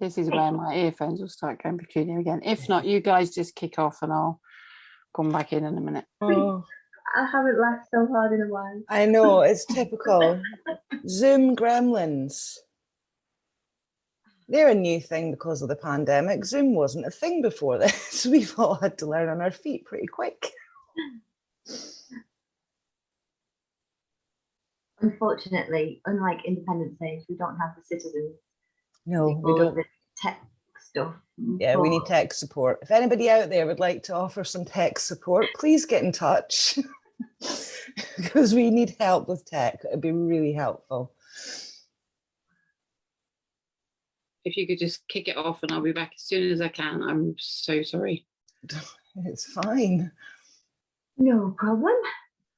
This is where my earphones will start going peculiar again. If not, you guys just kick off and I'll come back in a minute. Oh, I haven't laughed so hard in a while. I know, it's typical. Zoom gremlins. They're a new thing because of the pandemic. Zoom wasn't a thing before this. We've all had to learn on our feet pretty quick. Unfortunately, unlike Independence Day, we don't have the citizens. No, we don't. The tech stuff. Yeah, we need tech support. If anybody out there would like to offer some tech support, please get in touch because we need help with tech. It'd be really helpful. If you could just kick it off and I'll be back as soon as I can. I'm so sorry. It's fine. No problem.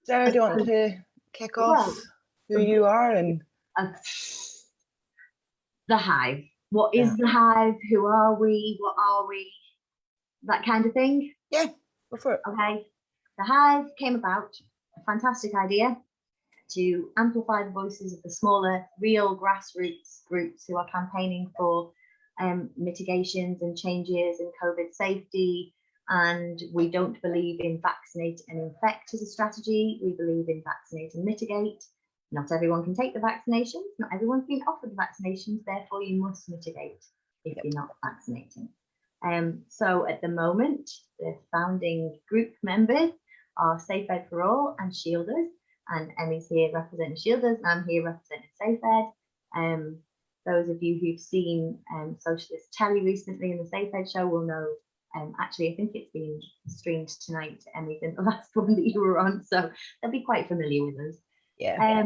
Sarah, do you want to kick off who you are and the Hive? What is the Hive? Who are we? What are we? That kind of thing. Yeah, go for it. Okay. The Hive came about, a fantastic idea to amplify the voices of the smaller, real grassroots groups who are campaigning for mitigations and changes in COVID safety. And we don't believe in vaccinate and infect as a strategy. We believe in vaccinate and mitigate. Not everyone can take the vaccinations. Not everyone's been offered the vaccinations. Therefore, you must mitigate if you're not vaccinating. So at the moment, the founding group members are Safe Ed for All and ShieldUs. And Emmy's here representing ShieldUs, and I'm here representing Safe Ed. Those of you who've seen Socialist Telly recently in the Safe Ed show will know. Actually, I think it's been streamed tonight, Emmy, than the last one that you were on, so they'll be quite familiar with us. Yeah.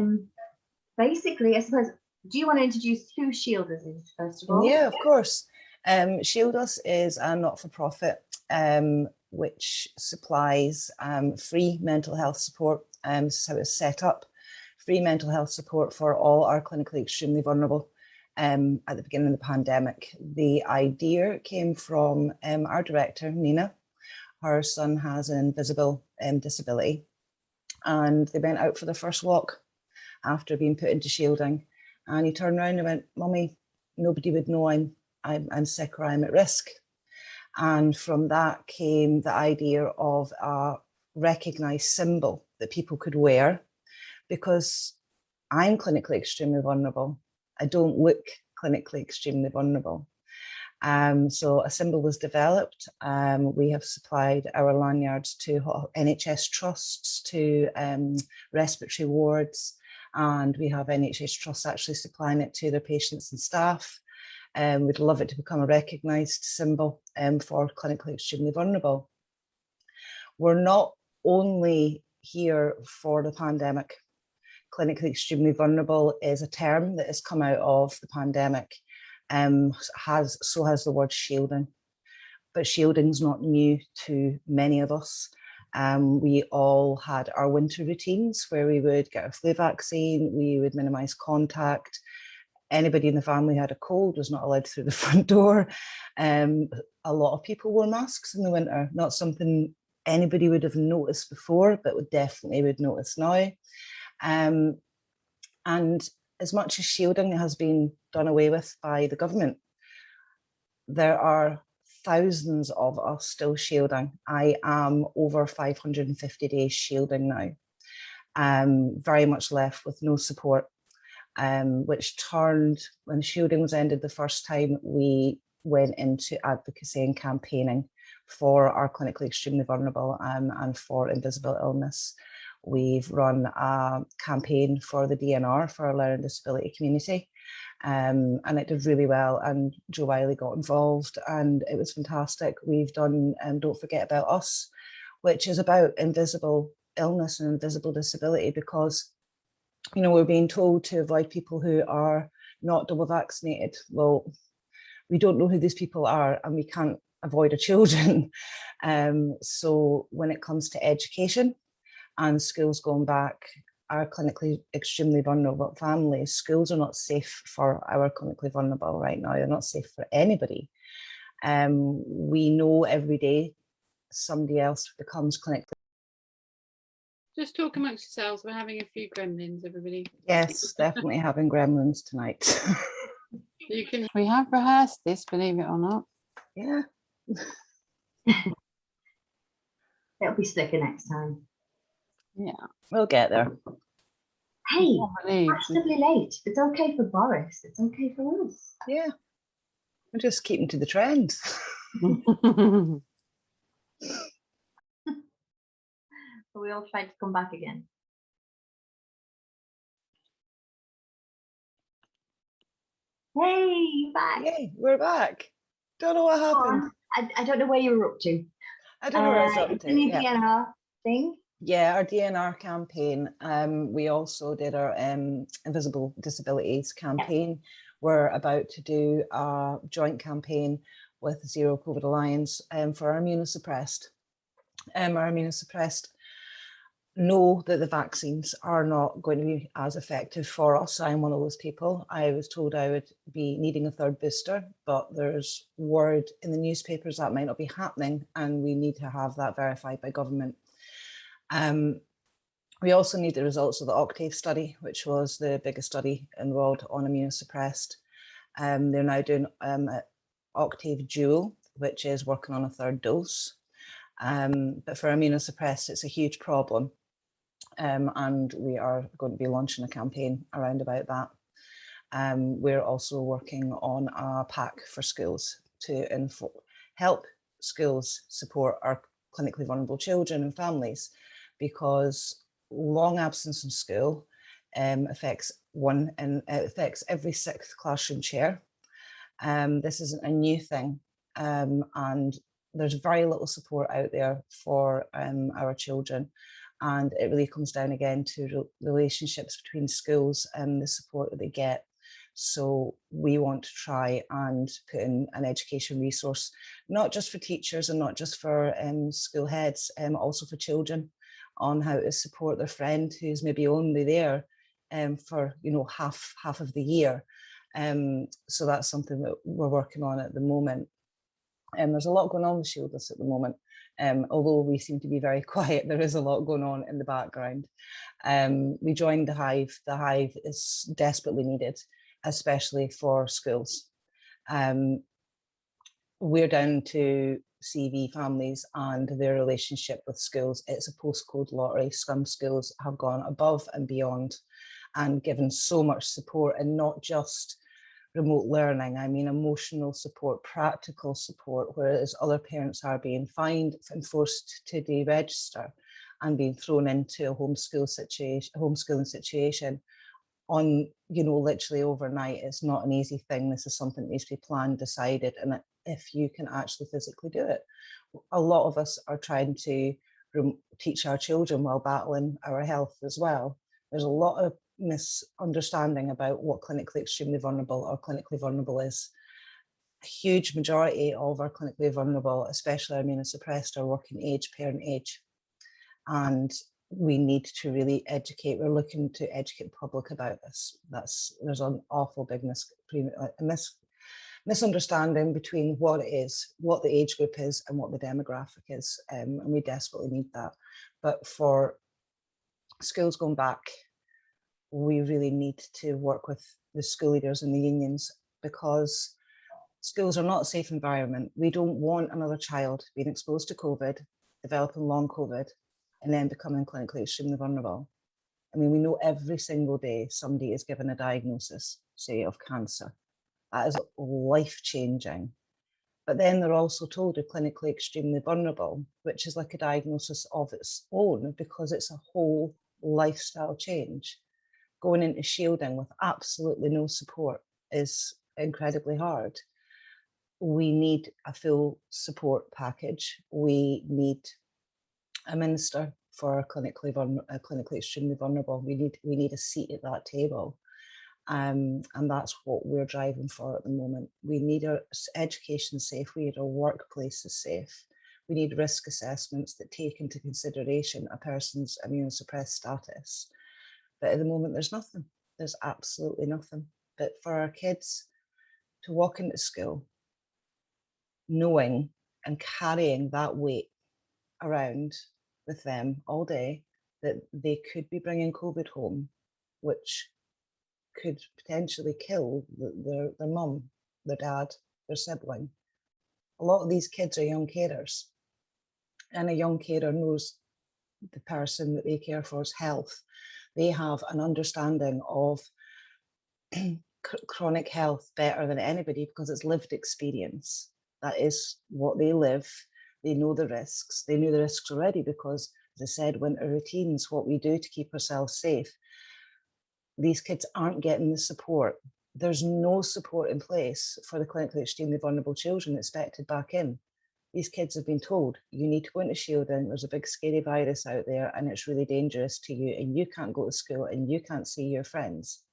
Basically, I suppose, do you want to introduce who ShieldUs is, first of all? Yeah, of course. ShieldUs is a not-for-profit which supplies free mental health support. This is how it's set up. Free mental health support for all our clinically extremely vulnerable at the beginning of the pandemic. The idea came from our director, Nina. Her son has an invisible disability, and they went out for their first walk after being put into shielding. And he turned around and went, "Mummy, nobody would know I'm sick or I'm at risk." And from that came the idea of a recognised symbol that people could wear, because I'm clinically extremely vulnerable. I don't look clinically extremely vulnerable. So a symbol was developed. We have supplied our lanyards to NHS trusts, to respiratory wards, and we have NHS trusts actually supplying it to their patients and staff. We'd love it to become a recognised symbol for clinically extremely vulnerable. We're not only here for the pandemic. Clinically extremely vulnerable is a term that has come out of the pandemic. So has the word shielding, but shielding's not new to many of us. We all had our winter routines where we would get our flu vaccine, we would minimise contact. Anybody in the family had a cold was not allowed through the front door. A lot of people wore masks in the winter, not something anybody would have noticed before, but definitely would notice now. And as much as shielding has been done away with by the government, there are thousands of us still shielding. I am over 550 days shielding now, very much left with no support, which turned, when shielding was ended the first time, we went into advocacy and campaigning for our clinically extremely vulnerable and for invisible illness. We've run a campaign for the DNR, for our learning disability community, and it did really well, and Joe Wiley got involved and it was fantastic. We've done Don't Forget About Us, which is about invisible illness and invisible disability, because, you know, we're being told to avoid people who are not double vaccinated. Well, we don't know who these people are and we can't avoid our children. So when it comes to education and schools going back, our clinically extremely vulnerable families, schools are not safe for our clinically vulnerable right now. They're not safe for anybody. We know every day somebody else becomes clinically. Just talk amongst yourselves. We're having a few gremlins, everybody. Yes, definitely having gremlins tonight. We have rehearsed this, believe it or not. Yeah. It'll be slicker next time. Yeah. We'll get there. Hey, I believe. fashionably late. It's okay for Boris. It's okay for us. Yeah. We're just keeping to the trend. So we all tried to come back again. Hey, you're back. Yay, we're back. Don't know what Go happened. on. I don't know where you were up to. I don't know what I was up It's to. the new Yeah. DNR thing. Yeah, our DNR campaign. We also did our Invisible Disabilities campaign. We're about to do a joint campaign with Zero COVID Alliance for our immunosuppressed. Our immunosuppressed know that the vaccines are not going to be as effective for us. I'm one of those people. I was told I would be needing a third booster, but there's word in the newspapers that might not be happening, and we need to have that verified by government. We also need the results of the Octave study, which was the biggest study in the world on immunosuppressed. They're now doing Octave Dual, which is working on a third dose. But for immunosuppressed, it's a huge problem. And we are going to be launching a campaign around about that. We're also working on a pack for schools to help schools support our clinically vulnerable children and families, because long absence from school affects every sixth classroom chair. This isn't a new thing, and there's very little support out there for our children. And it really comes down again to relationships between schools and the support that they get. So we want to try and put in an education resource, not just for teachers and not just for school heads, also for children, on how to support their friend who's maybe only there for half of the year. So that's something that we're working on at the moment. There's a lot going on with ShieldUs at the moment. Although we seem to be very quiet, there is a lot going on in the background. We joined the Hive. The Hive is desperately needed, especially for schools. We're down to CV families and their relationship with schools. It's a postcode lottery. Some schools have gone above and beyond and given so much support, and not just remote learning. I mean, emotional support, practical support, whereas other parents are being fined and forced to deregister and being thrown into a homeschooling situation on, literally overnight. It's not an easy thing. This is something that needs to be planned, decided, and if you can actually physically do it. A lot of us are trying to teach our children while battling our health as well. There's a lot of misunderstanding about what clinically extremely vulnerable or clinically vulnerable is. A huge majority of our clinically vulnerable, especially our immunosuppressed, are working age, parent age. And we need to really educate. We're looking to educate the public about this. There's an awful big misunderstanding between what it is, what the age group is, and what the demographic is. And we desperately need that. But for schools going back, we really need to work with the school leaders and the unions, because schools are not a safe environment. We don't want another child being exposed to COVID, developing long COVID, and then becoming clinically extremely vulnerable. I mean, we know every single day somebody is given a diagnosis, say, of cancer. That is life-changing. But then they're also told they're clinically extremely vulnerable, which is like a diagnosis of its own, because it's a whole lifestyle change. Going into shielding with absolutely no support is incredibly hard. We need a full support package. We need a minister for clinically extremely vulnerable. We need a seat at that table. And that's what we're driving for at the moment. We need our education safe. We need our workplaces safe. We need risk assessments that take into consideration a person's immunosuppressed status. But at the moment, there's nothing. There's absolutely nothing. But for our kids to walk into school knowing and carrying that weight around with them all day, that they could be bringing COVID home, which could potentially kill their mum, their dad, their sibling. A lot of these kids are young carers, and a young carer knows the person that they care for's health. They have an understanding of chronic health better than anybody because it's lived experience. That is what they live. They know the risks. They knew the risks already because, as I said, winter routines, what we do to keep ourselves safe. These kids aren't getting the support. There's no support in place for the clinically extremely vulnerable children expected back in. These kids have been told, you need to go into shielding, there's a big scary virus out there and it's really dangerous to you and you can't go to school and you can't see your friends.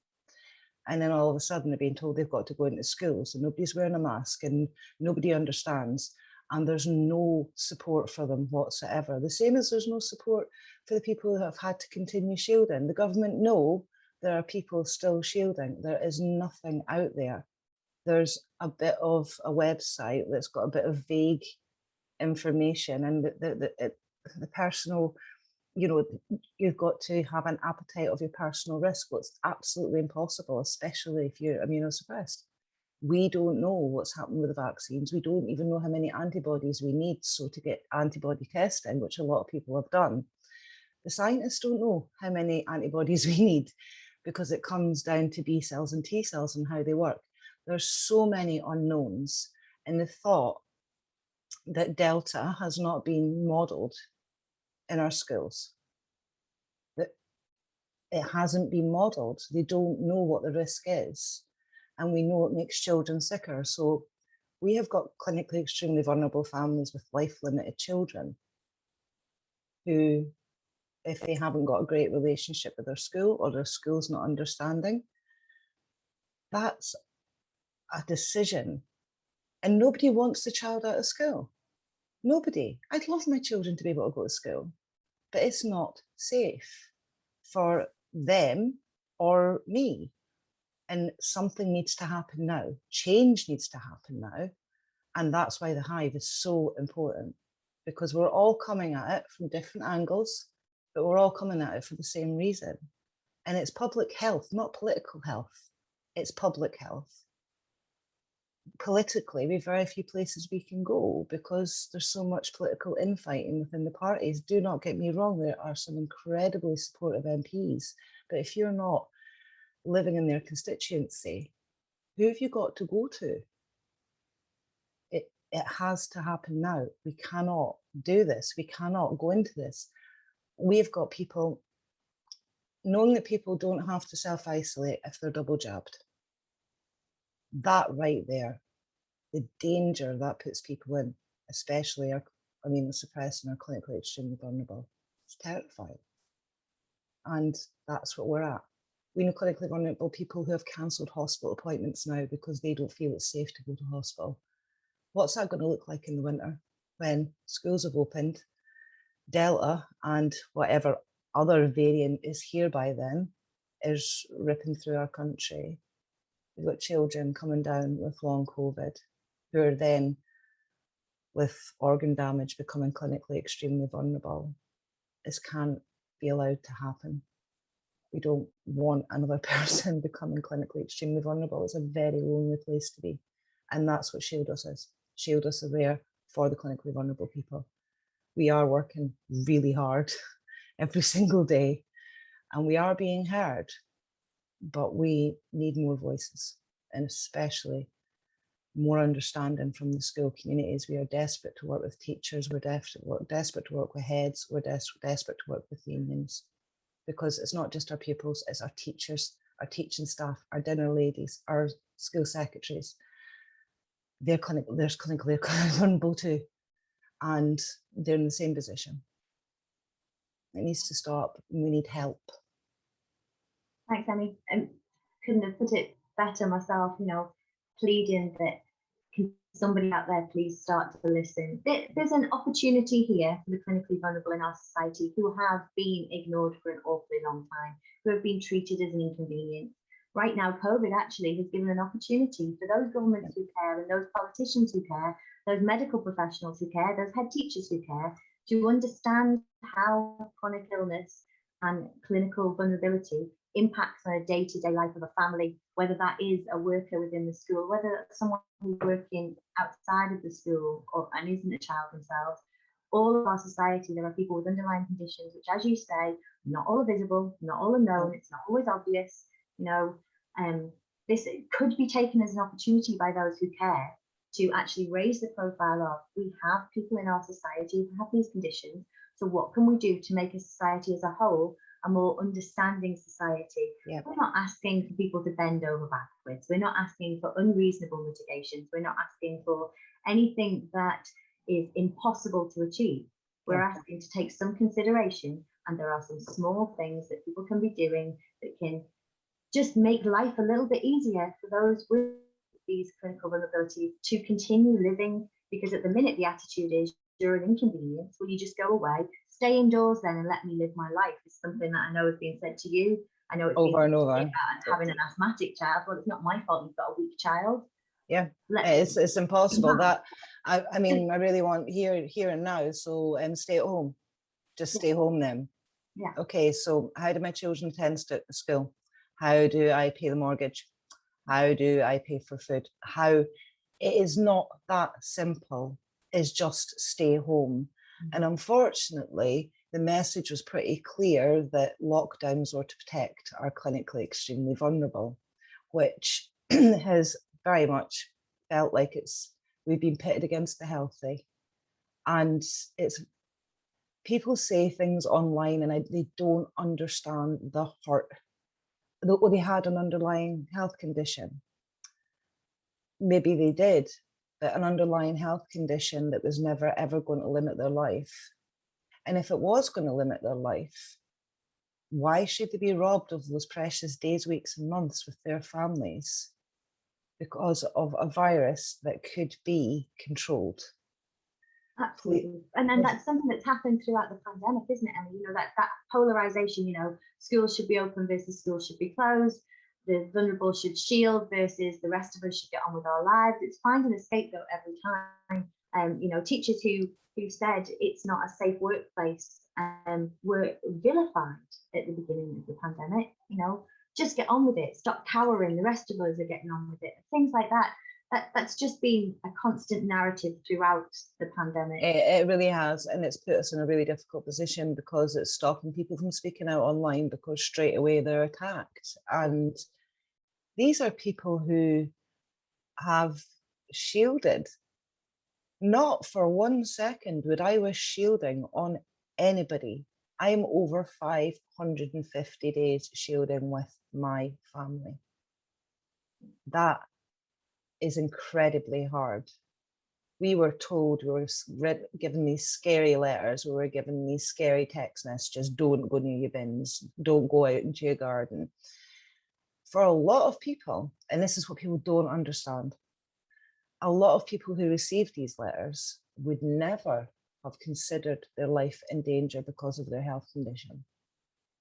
And then all of a sudden they're being told they've got to go into schools and nobody's wearing a mask and nobody understands, and there's no support for them whatsoever. The same as there's no support for the people who have had to continue shielding. The government know there are people still shielding. There is nothing out there. There's a bit of a website that's got a bit of vague information, and the personal, you know, you've got to have an appetite of your personal risk. Well, it's absolutely impossible, especially if you're immunosuppressed. We don't know what's happening with the vaccines. We don't even know how many antibodies we need. So to get antibody testing, which a lot of people have done, the scientists don't know how many antibodies we need because it comes down to B cells and T cells and how they work. There's so many unknowns, and the thought that Delta has not been modelled in our schools, that it hasn't been modelled. They don't know what the risk is, and we know it makes children sicker. So we have got clinically extremely vulnerable families with life-limited children who, if they haven't got a great relationship with their school or their school's not understanding, that's a decision. And nobody wants the child out of school. Nobody. I'd love my children to be able to go to school, but it's not safe for them or me. And something needs to happen now. Change needs to happen now. And that's why the Hive is so important, because we're all coming at it from different angles, but we're all coming at it for the same reason. And it's public health, not political health. It's public health. Politically, we have very few places we can go because there's so much political infighting within the parties. Do not get me wrong, there are some incredibly supportive MPs, but if you're not living in their constituency, who have you got to go to? It has to happen now. We cannot do this. We cannot go into this. We've got people, knowing that people don't have to self-isolate if they're double jabbed. That right there, the danger that puts people in, especially our immunosuppressed and our clinically extremely vulnerable, it's terrifying. And that's what we're at. We know clinically vulnerable people who have cancelled hospital appointments now because they don't feel it's safe to go to hospital. What's that going to look like in the winter when schools have opened, Delta and whatever other variant is here by then is ripping through our country? We've got children coming down with long COVID who are then, with organ damage, becoming clinically extremely vulnerable. This can't be allowed to happen. We don't want another person becoming clinically extremely vulnerable. It's a very lonely place to be. And that's what ShieldUs is. ShieldUs are there for the clinically vulnerable people. We are working really hard every single day, and we are being heard, but we need more voices, and especially more understanding from the school communities. We are desperate to work with teachers, we're desperate to work with heads, we're desperate to work with unions, because it's not just our pupils, it's our teachers, our teaching staff, our dinner ladies, our school secretaries. They're clinically vulnerable too, and they're in the same position. It needs to stop, and we need help. Thanks, Emmy. Couldn't have put it better myself, pleading that can somebody out there please start to listen. There's an opportunity here for the clinically vulnerable in our society who have been ignored for an awfully long time, who have been treated as an inconvenience. Right now, COVID actually has given an opportunity for those governments who care and those politicians who care, those medical professionals who care, those head teachers who care, to understand how chronic illness and clinical vulnerability impacts on a day-to-day life of a family, whether that is a worker within the school, whether that's someone who's working outside of the school and isn't a child themselves. All of our society, there are people with underlying conditions, which, as you say, not all are visible, not all are known, it's not always obvious, you know. This could be taken as an opportunity by those who care to actually raise the profile of, we have people in our society who have these conditions, so what can we do to make a society as a whole a more understanding society? Yeah. We're not asking for people to bend over backwards. We're not asking for unreasonable mitigations. We're not asking for anything that is impossible to achieve. We're asking to take some consideration, and there are some small things that people can be doing that can just make life a little bit easier for those with these clinical vulnerabilities to continue living, because at the minute the attitude is, you're an inconvenience, will you just go away, stay indoors then and let me live my life? It's something that I know has been said to you. I know it's over and over. about having an asthmatic child. Well, it's not my fault you've got a weak child. Yeah, it's impossible. That I mean, I really want here and now. So stay at home. Just stay home then. Yeah. Okay, so how do my children attend school? How do I pay the mortgage? How do I pay for food? How it is not that simple. Is just stay home. And unfortunately, the message was pretty clear that lockdowns were to protect our clinically extremely vulnerable, which has very much felt like we've been pitted against the healthy. And it's people say things online and they don't understand the hurt. They had an underlying health condition. Maybe they did, but an underlying health condition that was never ever going to limit their life. And if it was going to limit their life, why should they be robbed of those precious days, weeks, and months with their families because of a virus that could be controlled? Absolutely. And then that's something that's happened throughout the pandemic, isn't it, Emily? You know, that polarization, you know, schools should be open versus schools should be closed. The vulnerable should shield versus the rest of us should get on with our lives. It's finding a scapegoat every time. You know, teachers who said it's not a safe workplace were vilified at the beginning of the pandemic. You know, just get on with it. Stop cowering. The rest of us are getting on with it. Things like that. That's just been a constant narrative throughout the pandemic. It really has, and it's put us in a really difficult position because it's stopping people from speaking out online because straight away they're attacked. And these are people who have shielded. Not for 1 second would I wish shielding on anybody. I am over 550 days shielding with my family. That is incredibly hard. We were told, we were given these scary letters, we were given these scary text messages, don't go near your bins, don't go out into your garden. For a lot of people, and this is what people don't understand, a lot of people who received these letters would never have considered their life in danger because of their health condition.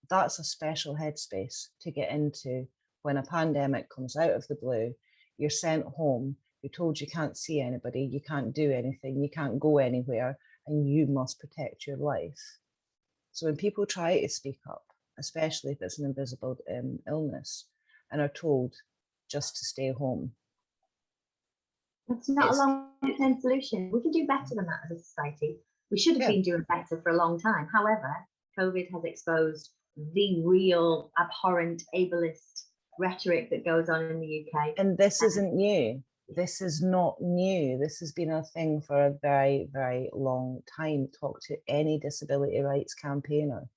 That's a special headspace to get into when a pandemic comes out of the blue. You're sent home, you're told you can't see anybody, you can't do anything, you can't go anywhere, and you must protect your life. So when people try to speak up, especially if it's an invisible illness, and are told just to stay home. It's not a long-term solution. We can do better than that as a society. We should have been doing better for a long time. However, COVID has exposed the real abhorrent ableist rhetoric that goes on in the UK. And this isn't new. This is not new. This has been a thing for a very, very long time. Talk to any disability rights campaigner.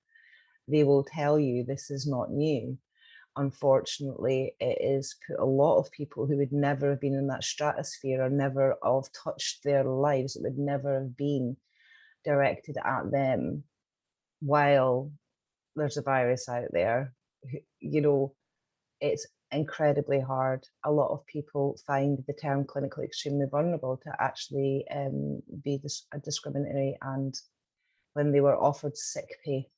They will tell you this is not new. Unfortunately, it has put a lot of people who would never have been in that stratosphere or never have touched their lives, it would never have been directed at them while there's a virus out there. You know, it's incredibly hard. A lot of people find the term clinically extremely vulnerable to actually be discriminatory, and when they were offered sick pay,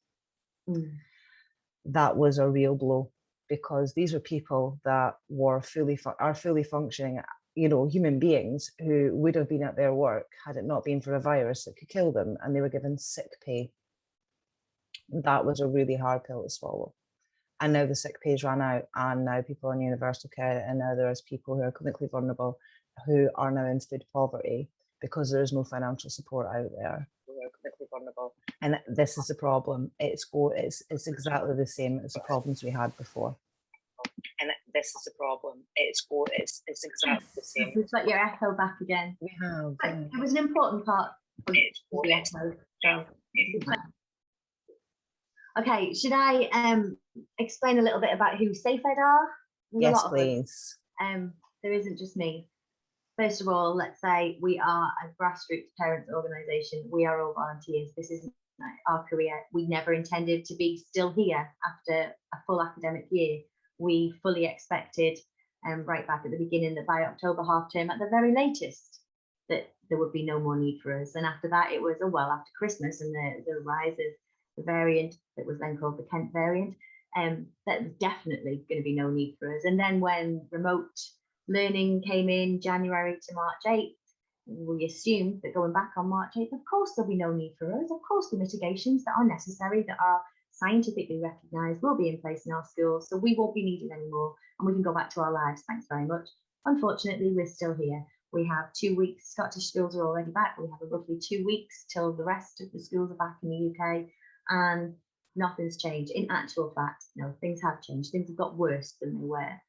that was a real blow, because these are people that were are fully functioning, you know, human beings who would have been at their work had it not been for a virus that could kill them, and they were given sick pay. That was a really hard pill to swallow. and now the sick pay's run out, and now people are in universal care, and now there's people who are clinically vulnerable who are now in state poverty because there is no financial support out there. Who are clinically vulnerable, and this is the problem. It's exactly the same as the problems we had before. And this is the problem. It's exactly the same. We've got your echo back again. We have. It was an important part of the echo. So. Okay, should I explain a little bit about who SafeEd are? Yes, please. There isn't just me. First of all, let's say we are a grassroots parents organisation. We are all volunteers. This isn't our career. We never intended to be still here after a full academic year. We fully expected, right back at the beginning, that by October half term at the very latest, that there would be no more need for us. And after that, it was, oh well, after Christmas and the rise of the variant that was then called the Kent variant, that was definitely going to be no need for us. And then when remote learning came in January to March 8th, we assumed that going back on March 8th, of course there'll be no need for us. Of course the mitigations that are necessary, that are scientifically recognised, will be in place in our schools, so we won't be needed anymore and we can go back to our lives. Thanks very much. Unfortunately, we're still here. We have 2 weeks. Scottish schools are already back. We have roughly 2 weeks till the rest of the schools are back in the UK, and nothing's changed. In actual fact, no, things have changed. Things have got worse than they were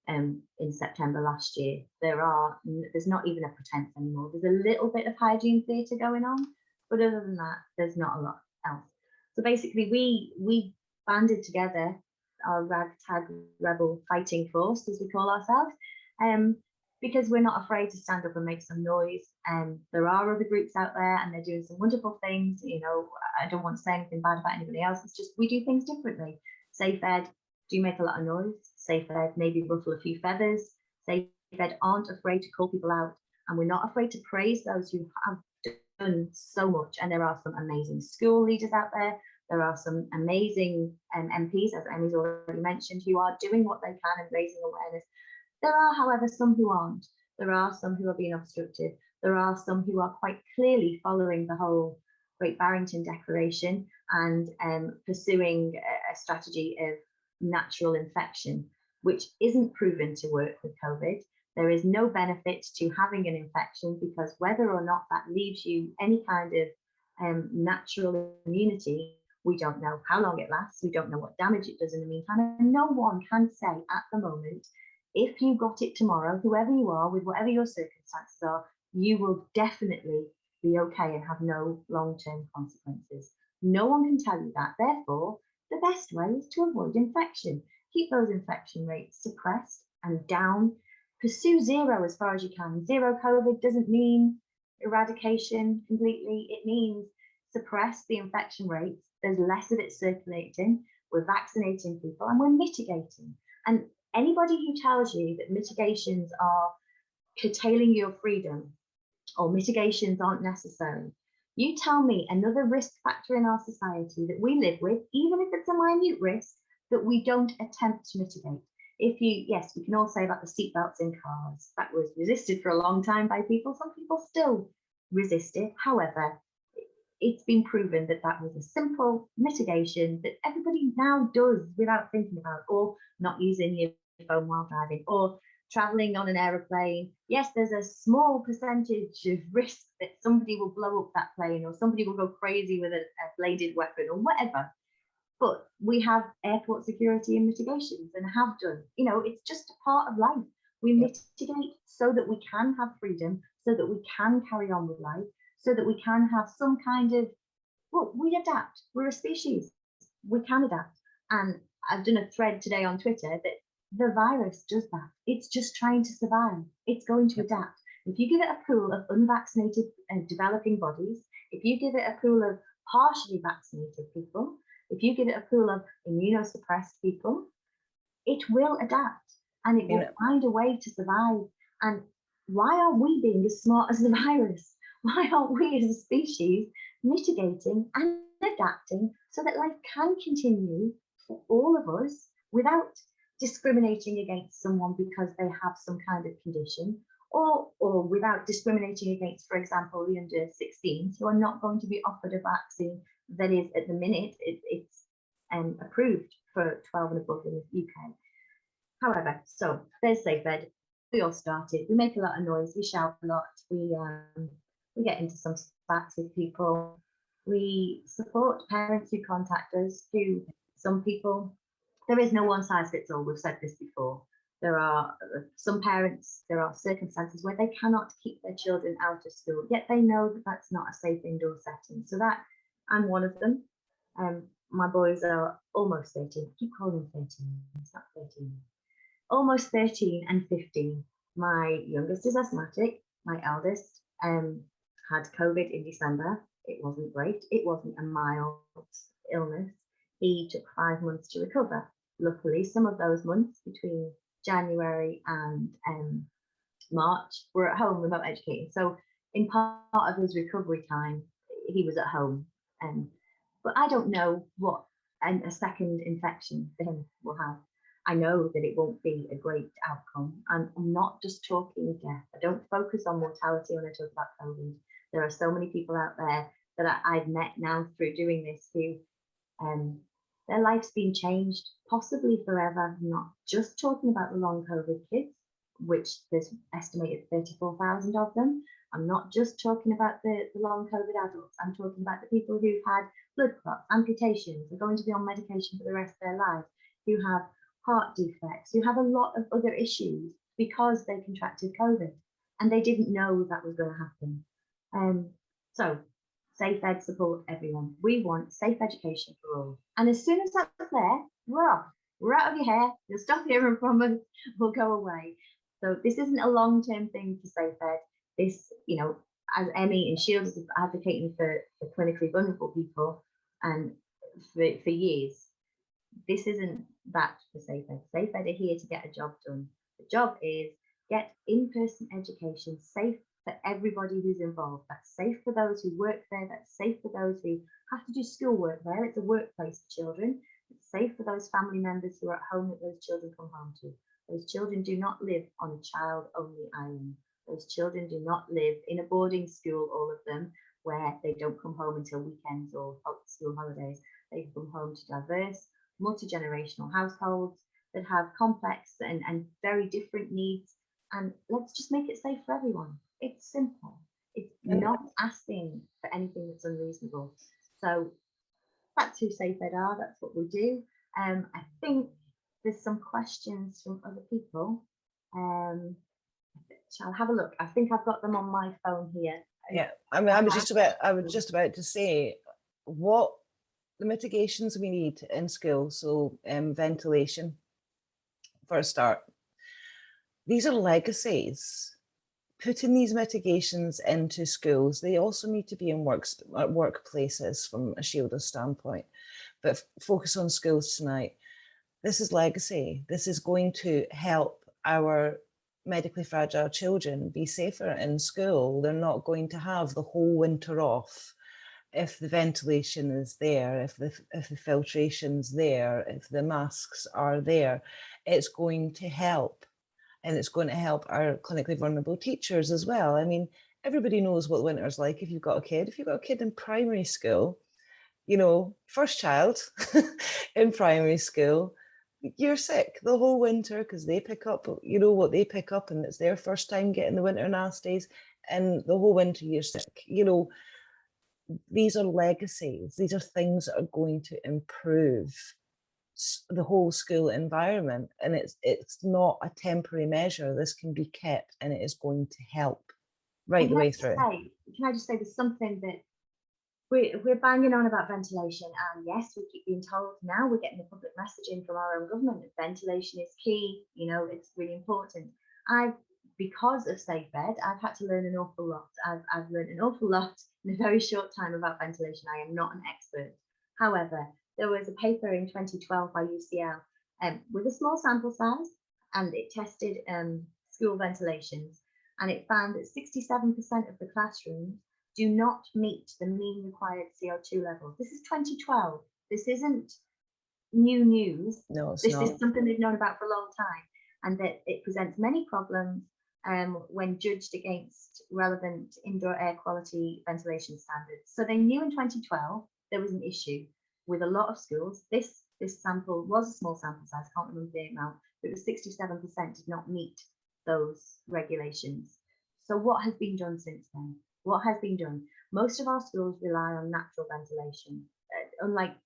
in September last year. There's not even a pretense anymore. There's a little bit of hygiene theatre going on, but other than that, there's not a lot else. So basically, we banded together, our ragtag rebel fighting force, as we call ourselves, because we're not afraid to stand up and make some noise. There are other groups out there and they're doing some wonderful things. You know, I don't want to say anything bad about anybody else. It's just we do things differently. SafeEd do make a lot of noise. SafeEd maybe ruffle a few feathers. SafeEd aren't afraid to call people out, and we're not afraid to praise those who have done so much. And there are some amazing school leaders out there. There are some amazing MPs, as Emmy's already mentioned, who are doing what they can and raising awareness. There are, however, some who aren't. There are some who are being obstructive. There are some who are quite clearly following the whole Great Barrington Declaration and pursuing a strategy of natural infection, which isn't proven to work with COVID. There is no benefit to having an infection, because whether or not that leaves you any kind of natural immunity, we don't know how long it lasts. We don't know what damage it does in the meantime. And no one can say at the moment, if you got it tomorrow, whoever you are, with whatever your circumstances are, you will definitely be okay and have no long-term consequences. No one can tell you that. Therefore, the best way is to avoid infection. Keep those infection rates suppressed and down. Pursue zero as far as you can. Zero COVID doesn't mean eradication completely. It means suppress the infection rates. There's less of it circulating. We're vaccinating people and we're mitigating. And anybody who tells you that mitigations are curtailing your freedom or mitigations aren't necessary, you tell me another risk factor in our society that we live with, even if it's a minute risk, that we don't attempt to mitigate. Yes, we can all say about the seatbelts in cars. That was resisted for a long time by people. Some people still resist it. However, it's been proven that that was a simple mitigation that everybody now does without thinking about, or not using your phone while driving, or traveling on an aeroplane. Yes, there's a small percentage of risk that somebody will blow up that plane, or somebody will go crazy with a bladed weapon or whatever. But we have airport security and mitigations, and have done. You know, it's just a part of life. We mitigate so that we can have freedom, so that we can carry on with life, so that we can have some kind of, well, we adapt. We're a species. We can adapt. And I've done a thread today on Twitter that the virus does that. It's just trying to survive. It's going to adapt. If you give it a pool of unvaccinated and developing bodies, if you give it a pool of partially vaccinated people, if you give it a pool of immunosuppressed people, it will adapt and it will find a way to survive. And why aren't we being as smart as the virus? Why aren't we as a species mitigating and adapting so that life can continue for all of us without discriminating against someone because they have some kind of condition, or without discriminating against, for example, the under 16s who are not going to be offered a vaccine that is, at the minute, it's approved for 12 and above in the UK. However, so there's SafeEd. We all started. We make a lot of noise. We shout a lot. We get into some spats with people. We support parents who contact us. Who some people, there is no one size fits all. We've said this before. There are some parents. There are circumstances where they cannot keep their children out of school, yet they know that that's not a safe indoor setting. So that I'm one of them. My boys are almost 13. I keep calling them 13. It's not 13. Almost 13 and 15. My youngest is asthmatic. My eldest had COVID in December. It wasn't great. It wasn't a mild illness. He took 5 months to recover. Luckily, some of those months between January and March were at home remote educating. So in part of his recovery time, he was at home. But I don't know what a second infection for him will have. I know that it won't be a great outcome. I'm not just talking death. I don't focus on mortality when I talk about COVID. There are so many people out there that I've met now through doing this who their life's been changed, possibly forever. I'm not just talking about the long COVID kids, which there's estimated 34,000 of them. I'm not just talking about the long COVID adults. I'm talking about the people who've had blood clots, amputations, are going to be on medication for the rest of their lives, who have heart defects, who have a lot of other issues because they contracted COVID and they didn't know that was going to happen. So SafeEd support everyone. We want safe education for all. And as soon as that's there, we're off. We're out of your hair. You'll stop hearing from us. We'll go away. So this isn't a long-term thing for SafeEd. This, you know, as Emmy and ShieldUs is advocating for clinically vulnerable people and for years, this isn't that for SafeEd. SafeEd are here to get a job done. The job is get in-person education safe for everybody who's involved. That's safe for those who work there. That's safe for those who have to do schoolwork there. It's a workplace for children. It's safe for those family members who are at home that those children come home to. Those children do not live on a child-only island. Those children do not live in a boarding school, all of them, where they don't come home until weekends or school holidays. They come home to diverse, multi-generational households that have complex and very different needs. And let's just make it safe for everyone. It's simple. It's not asking for anything that's unreasonable. So that's who SafeEd are. That's what we do. I think there's some questions from other people. Shall I have a look? I think I've got them on my phone here. Yeah, I mean, I was just about to say what the mitigations we need in schools. So ventilation, for a start. These are legacies. Putting these mitigations into schools, they also need to be in workplaces from a ShieldUs standpoint. But focus on schools tonight. This is legacy. This is going to help our medically fragile children be safer in school. They're not going to have the whole winter off if the ventilation is there, if the filtration's there, if the masks are there. It's going to help. And it's going to help our clinically vulnerable teachers as well. I mean, everybody knows what winter's like if you've got a kid. If you've got a kid in primary school, you know, first child in primary school, you're sick the whole winter because they pick up, you know, what they pick up, and it's their first time getting the winter nasties, and the whole winter you're sick. You know, these are legacies. These are things that are going to improve the whole school environment, and it's not a temporary measure. This can be kept, and it is going to help right the way through. Can I just say there's something that we're banging on about ventilation, and yes, we keep being told now, we're getting the public messaging from our own government that ventilation is key, you know, it's really important. Because of SafeEd, I've had to learn an awful lot. I've learned an awful lot in a very short time about ventilation. I am not an expert. However, there was a paper in 2012 by UCL with a small sample size, and it tested school ventilations, and it found that 67% of the classrooms do not meet the mean required CO2 levels. This is 2012. This isn't new news. No, it's this not. is something they've known about for a long time, and that it presents many problems when judged against relevant indoor air quality ventilation standards. So they knew in 2012 there was an issue. with a lot of schools, this sample was a small sample size, I can't remember the amount, but it was 67% did not meet those regulations. So what has been done since then? What has been done? Most of our schools rely on natural ventilation. Unlike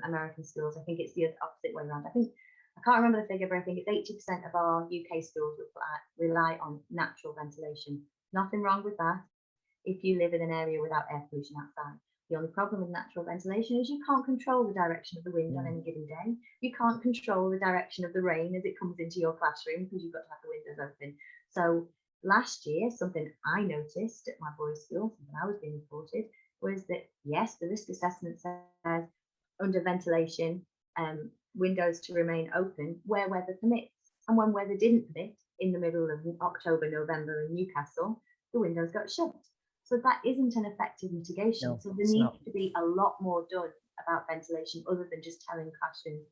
American schools, I think it's the opposite way around. I can't remember the figure, but I think it's 80% of our UK schools rely on natural ventilation. Nothing wrong with that if you live in an area without air pollution outside. The only problem with natural ventilation is you can't control the direction of the wind on any given day. You can't control the direction of the rain as it comes into your classroom because you've got to have the windows open. So last year, something I noticed at my boys' school, something I was being reported, was that yes, the risk assessment says under ventilation, windows to remain open where weather permits. And when weather didn't permit, in the middle of October, November in Newcastle, the windows got shut. So that isn't an effective mitigation. No, so there needs to be a lot more done about ventilation other than just telling classrooms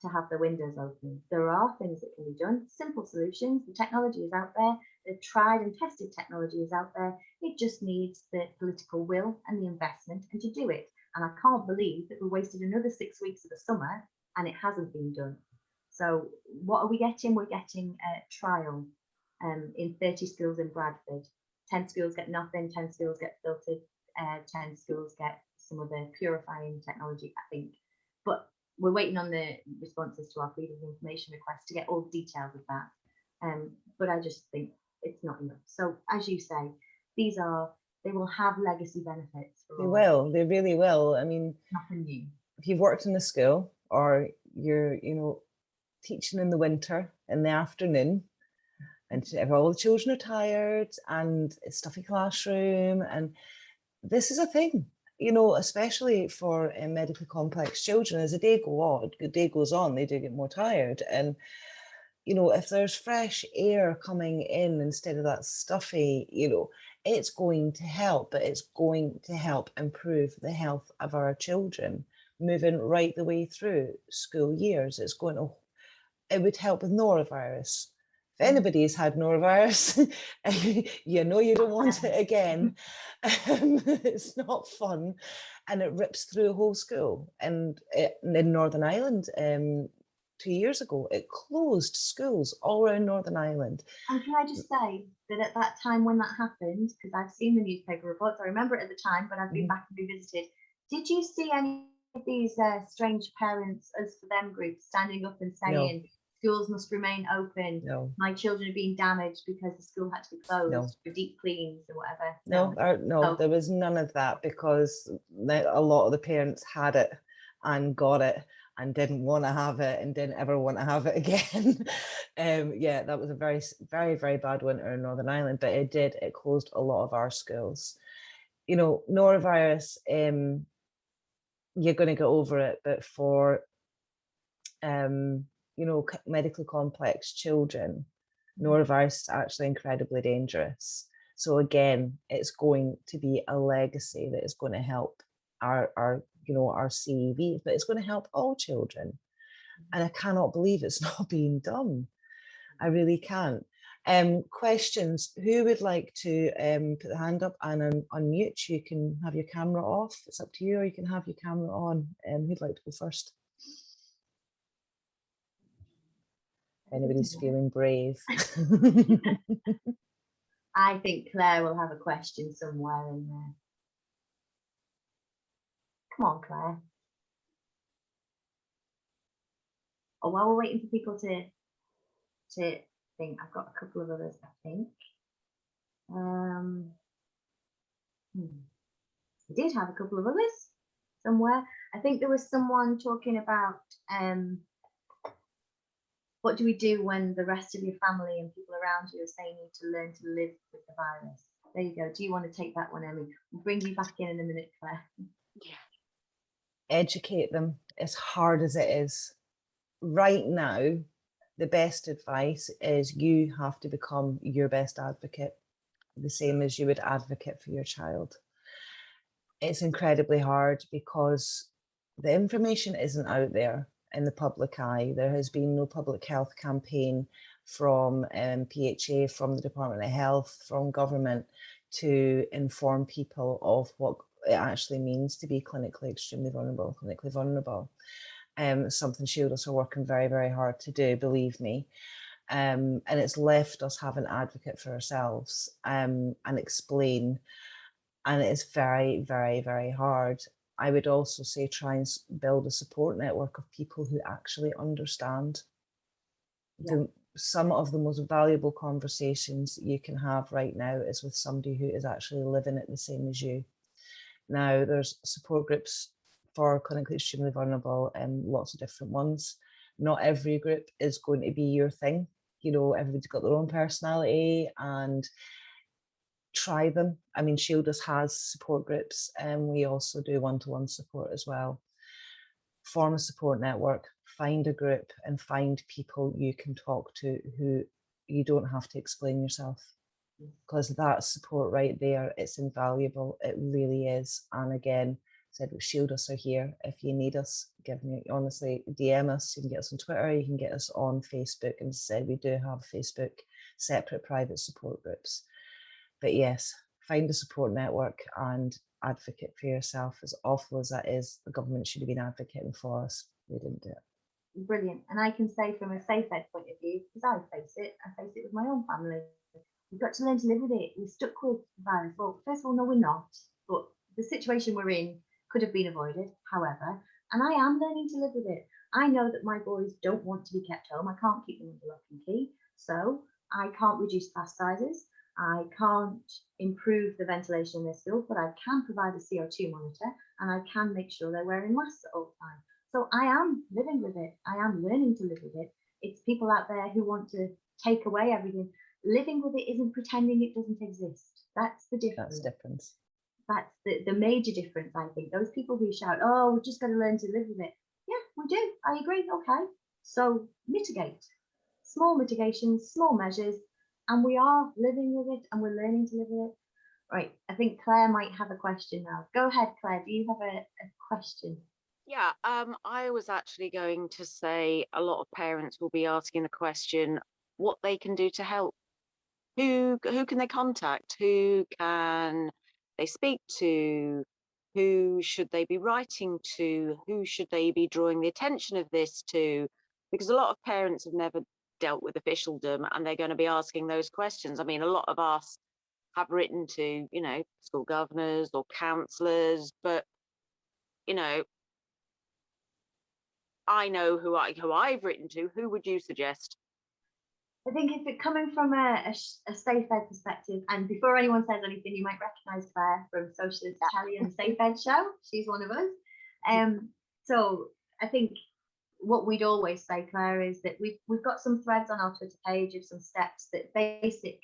to have the windows open. There are things that can be done, simple solutions. The technology is out there. The tried and tested technology is out there. It just needs the political will and the investment and to do it. And I can't believe that we wasted another 6 weeks of the summer and it hasn't been done. So what are we getting? We're getting a trial in 30 schools in Bradford. 10 schools get nothing, 10 schools get filtered, 10 schools get some of the purifying technology, I think. But we're waiting on the responses to our freedom of information request to get all the details of that. But I just think it's not enough. So as you say, they will have legacy benefits. They will, they really will. I mean, nothing new. If you've worked in a school or you're, teaching in the winter, in the afternoon, and all the children are tired and it's a stuffy classroom, and this is a thing, especially for medically complex children. As the day goes on, they do get more tired. And if there's fresh air coming in instead of that stuffy, it's going to help, but it's going to help improve the health of our children moving right the way through school years. It would help with norovirus. If anybody's had norovirus, you don't want it again. It's not fun, and it rips through a whole school. And in Northern Ireland, 2 years ago, it closed schools all around Northern Ireland. And can I just say that at that time when that happened, because I've seen the newspaper reports, I remember it at the time, but I've been back and revisited. Did you see any of these strange parents, as for them groups, standing up and saying, no, schools must remain open? No. My children are being damaged because the school had to be closed for deep cleans or whatever. No, there was none of that, because a lot of the parents had it and got it and didn't want to have it and didn't ever want to have it again. That was a very, very, very bad winter in Northern Ireland, but it closed a lot of our schools. Norovirus, you're going to get over it, but for medically complex children, norovirus is actually incredibly dangerous. So again, it's going to be a legacy that is going to help our CEV, but it's going to help all children. And I cannot believe it's not being done. I really can't. Questions? Who would like to put the hand up and unmute? You can have your camera off. It's up to you, or you can have your camera on. Who'd like to go first? Anybody's feeling brave. I think Claire will have a question somewhere in there. Come on, Claire. Oh, while we're waiting for people to think, I've got a couple of others, I think. I did have a couple of others somewhere. I think there was someone talking about what do we do when the rest of your family and people around you are saying you need to learn to live with the virus? There you go. Do you want to take that one, Emmy? We'll bring you back in a minute, Claire. Yeah. Educate them as hard as it is. Right now, the best advice is you have to become your best advocate, the same as you would advocate for your child. It's incredibly hard because the information isn't out there in the public eye. There has been no public health campaign from PHA, from the Department of Health, from government to inform people of what it actually means to be clinically extremely vulnerable, clinically vulnerable. Something ShieldUs are working very, very hard to do, believe me. And it's left us having to advocate for ourselves and explain. And it's very, very, very hard. I would also say try and build a support network of people who actually understand. Yeah. Some of the most valuable conversations you can have right now is with somebody who is actually living it the same as you. Now, there's support groups for clinically extremely vulnerable and lots of different ones. Not every group is going to be your thing. You know, everybody's got their own personality, and try them. I mean, ShieldUs has support groups, and we also do one-to-one support as well. Form a support network, find a group, and find people you can talk to who you don't have to explain yourself, because that support right there, it's invaluable. It really is. And again, said ShieldUs are here. If you need us, give me, honestly, DM us. You can get us on Twitter, you can get us on Facebook. And said we do have Facebook separate private support groups. But yes, find a support network and advocate for yourself. As awful as that is, the government should have been advocating for us. They didn't do it. Brilliant. And I can say from a safe ed point of view, because I face it with my own family. We've got to learn to live with it. We're stuck with the virus. Well, first of all, no, we're not. But the situation we're in could have been avoided, however, and I am learning to live with it. I know that my boys don't want to be kept home. I can't keep them under lock and key. So I can't reduce class sizes. I can't improve the ventilation in their school, but I can provide a CO2 monitor, and I can make sure they're wearing masks at all times. So I am living with it. I am learning to live with it. It's people out there who want to take away everything. Living with it isn't pretending it doesn't exist. That's the difference. That's the difference. That's the major difference, I think. Those people who shout, oh, we've just got to learn to live with it. Yeah, we do. I agree. Okay. So mitigate. Small mitigations, small measures, and we are living with it and we're learning to live with it. Right. I think Claire might have a question now. Go ahead, Claire. Do you have a question? Yeah, I was actually going to say a lot of parents will be asking the question what they can do to help. Who can they contact? Who can they speak to? Who should they be writing to? Who should they be drawing the attention of this to? Because a lot of parents have never dealt with officialdom and they're going to be asking those questions. I mean, a lot of us have written to, you know, school governors or counsellors, but, you know, I know who I've written to. Who would you suggest? I think if it coming from a safe ed perspective, and before anyone says anything, you might recognise Claire from Socialist Italian Safe Ed Show. She's one of us. So I think what we'd always say, Claire, is that we've got some threads on our Twitter page of some steps, that basic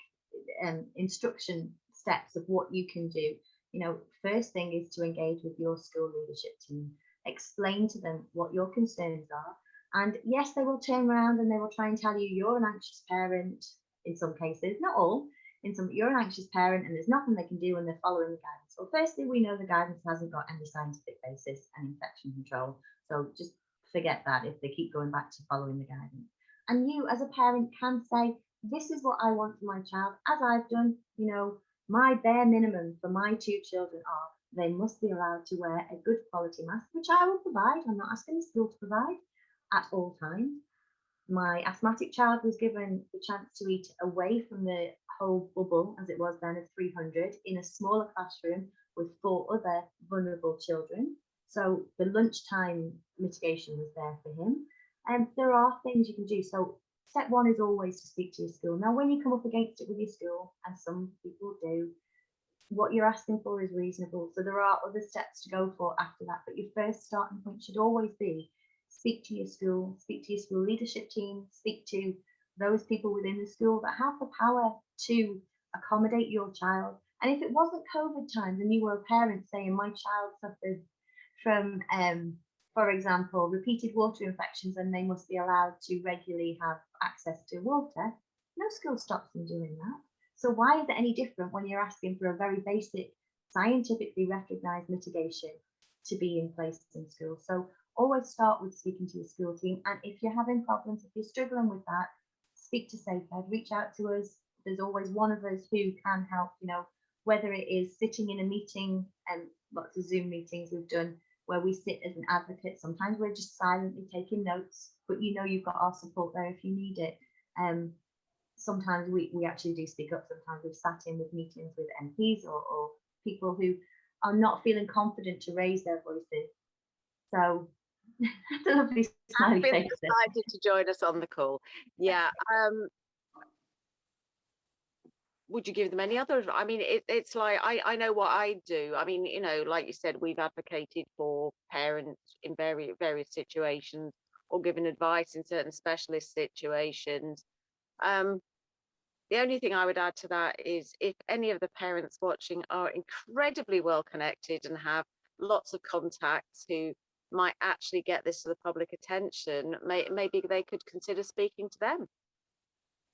instruction steps of what you can do. You know, first thing is to engage with your school leadership team, explain to them what your concerns are. And yes, they will turn around and they will try and tell you you're an anxious parent in some cases, not all. In some, you're an anxious parent and there's nothing they can do and they're following the guidance. Well, firstly, we know the guidance hasn't got any scientific basis and infection control. So just forget that if they keep going back to following the guidance. And you as a parent can say, this is what I want for my child, as I've done. You know, my bare minimum for my two children are they must be allowed to wear a good quality mask, which I will provide. I'm not asking the school to provide at all times. My asthmatic child was given the chance to eat away from the whole bubble, as it was then, of 300 in a smaller classroom with 4 other vulnerable children. So the lunchtime mitigation was there for him. And there are things you can do. So step 1 is always to speak to your school. Now, when you come up against it with your school, and some people do, what you're asking for is reasonable. So there are other steps to go for after that. But your first starting point should always be speak to your school, speak to your school leadership team, speak to those people within the school that have the power to accommodate your child. And if it wasn't COVID times and you were a parent saying my child suffered from, for example, repeated water infections and they must be allowed to regularly have access to water, no school stops them doing that. So why is it any different when you're asking for a very basic, scientifically recognised mitigation to be in place in school? So always start with speaking to your school team. And if you're having problems, if you're struggling with that, speak to Safe Ed, reach out to us. There's always one of us who can help, you know, whether it is sitting in a meeting and lots of Zoom meetings we've done where we sit as an advocate. Sometimes we're just silently taking notes, but you know you've got our support there if you need it. Sometimes we actually do speak up. Sometimes we've sat in with meetings with MPs or people who are not feeling confident to raise their voices. So that's a lovely smiley I've been face. excited to join us on the call. Yeah. Would you give them any other? I mean, it's like I know what I do. I mean, you know, like you said, we've advocated for parents in various situations, or given advice in certain specialist situations. The only thing I would add to that is if any of the parents watching are incredibly well connected and have lots of contacts who might actually get this to the public attention, maybe they could consider speaking to them.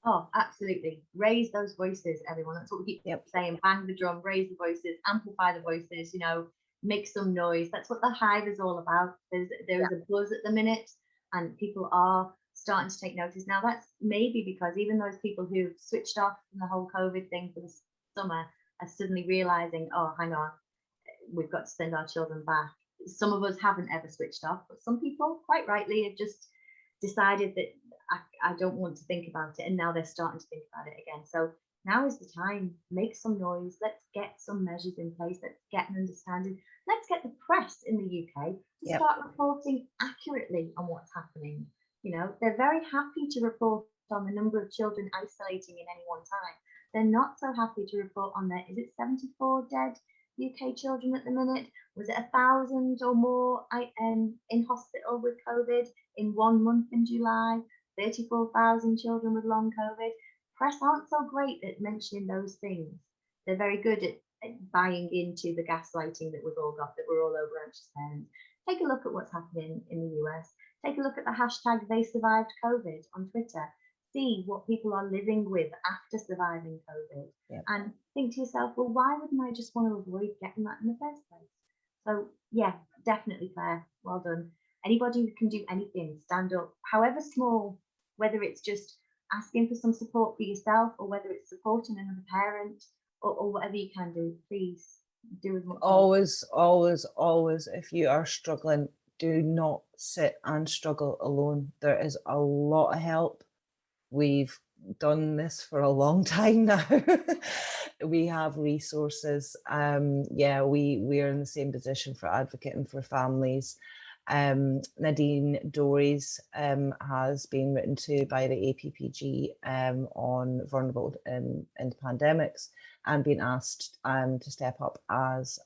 Oh, absolutely. Raise those voices, everyone. That's what we keep saying. Bang the drum, raise the voices, amplify the voices, you know, make some noise. That's what the Hive is all about. There's a buzz at the minute and people are starting to take notice. Now that's maybe because even those people who've switched off from the whole COVID thing for the summer are suddenly realizing, oh, hang on, we've got to send our children back. Some of us haven't ever switched off, but some people, quite rightly, have just decided that I don't want to think about it, and now they're starting to think about it again. So now is the time. Make some noise. Let's get some measures in place. Let's get an understanding. Let's get the press in the UK to start reporting accurately on what's happening. You know, they're very happy to report on the number of children isolating in any one time. They're not so happy to report on is it 74 dead UK children at the minute? Was it 1,000 or more in hospital with COVID in 1 month in July? 34,000 children with long COVID. Press aren't so great at mentioning those things. They're very good at buying into the gaslighting that we've all got, that we're all over anxious parents. Take a look at what's happening in the US. Take a look at the hashtag they survived COVID on Twitter. See what people are living with after surviving COVID. And think to yourself, well, why wouldn't I just want to avoid getting that in the first place? So yeah, definitely, Claire, well done. Anybody who can do anything, stand up, however small, whether it's just asking for some support for yourself or whether it's supporting another parent or whatever you can do, please do as much. Always, always, always, if you are struggling, do not sit and struggle alone. There is a lot of help. We've done this for a long time now. We have resources. We're in the same position for advocating for families. Nadine Dories has been written to by the APPG on vulnerable in pandemics, and been asked to step up as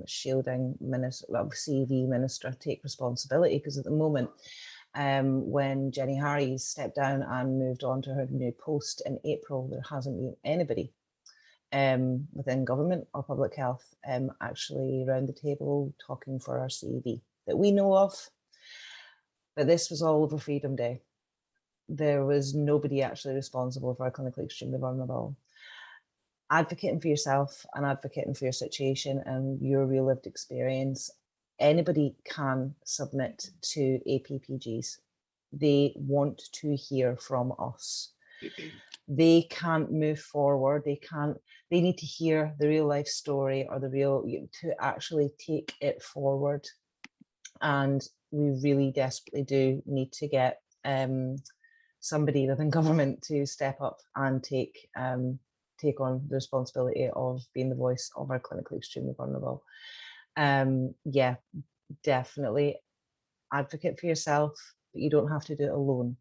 shielding minister, CV minister, take responsibility, because at the moment, when Jenny Harries stepped down and moved on to her new post in April, there hasn't been anybody within government or public health actually around the table talking for our CV that we know of. But this was all over Freedom Day. There was nobody actually responsible for our clinically extremely vulnerable. Advocating for yourself and advocating for your situation and your real lived experience, anybody can submit to APPGs. They want to hear from us. They can't move forward. They need to hear the real life story or to actually take it forward. And we really desperately do need to get somebody within government to step up and take on the responsibility of being the voice of our clinically extremely vulnerable. Definitely advocate for yourself, but you don't have to do it alone.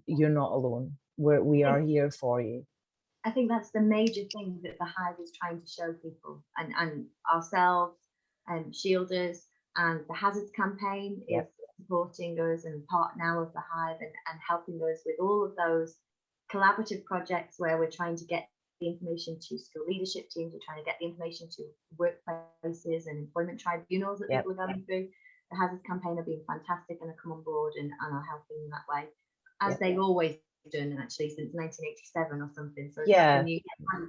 You're not alone. We are here for you. I think that's the major thing that the Hive is trying to show people, and ourselves and ShieldUs and the Hazards campaign is supporting us and part now of the Hive and helping us with all of those collaborative projects where we're trying to get the information to school leadership teams, we're trying to get the information to workplaces and employment tribunals that people are going through. The Hazards campaign are being fantastic and have come on board and are helping in that way, as they've always done actually since 1987 or something. So it's not a new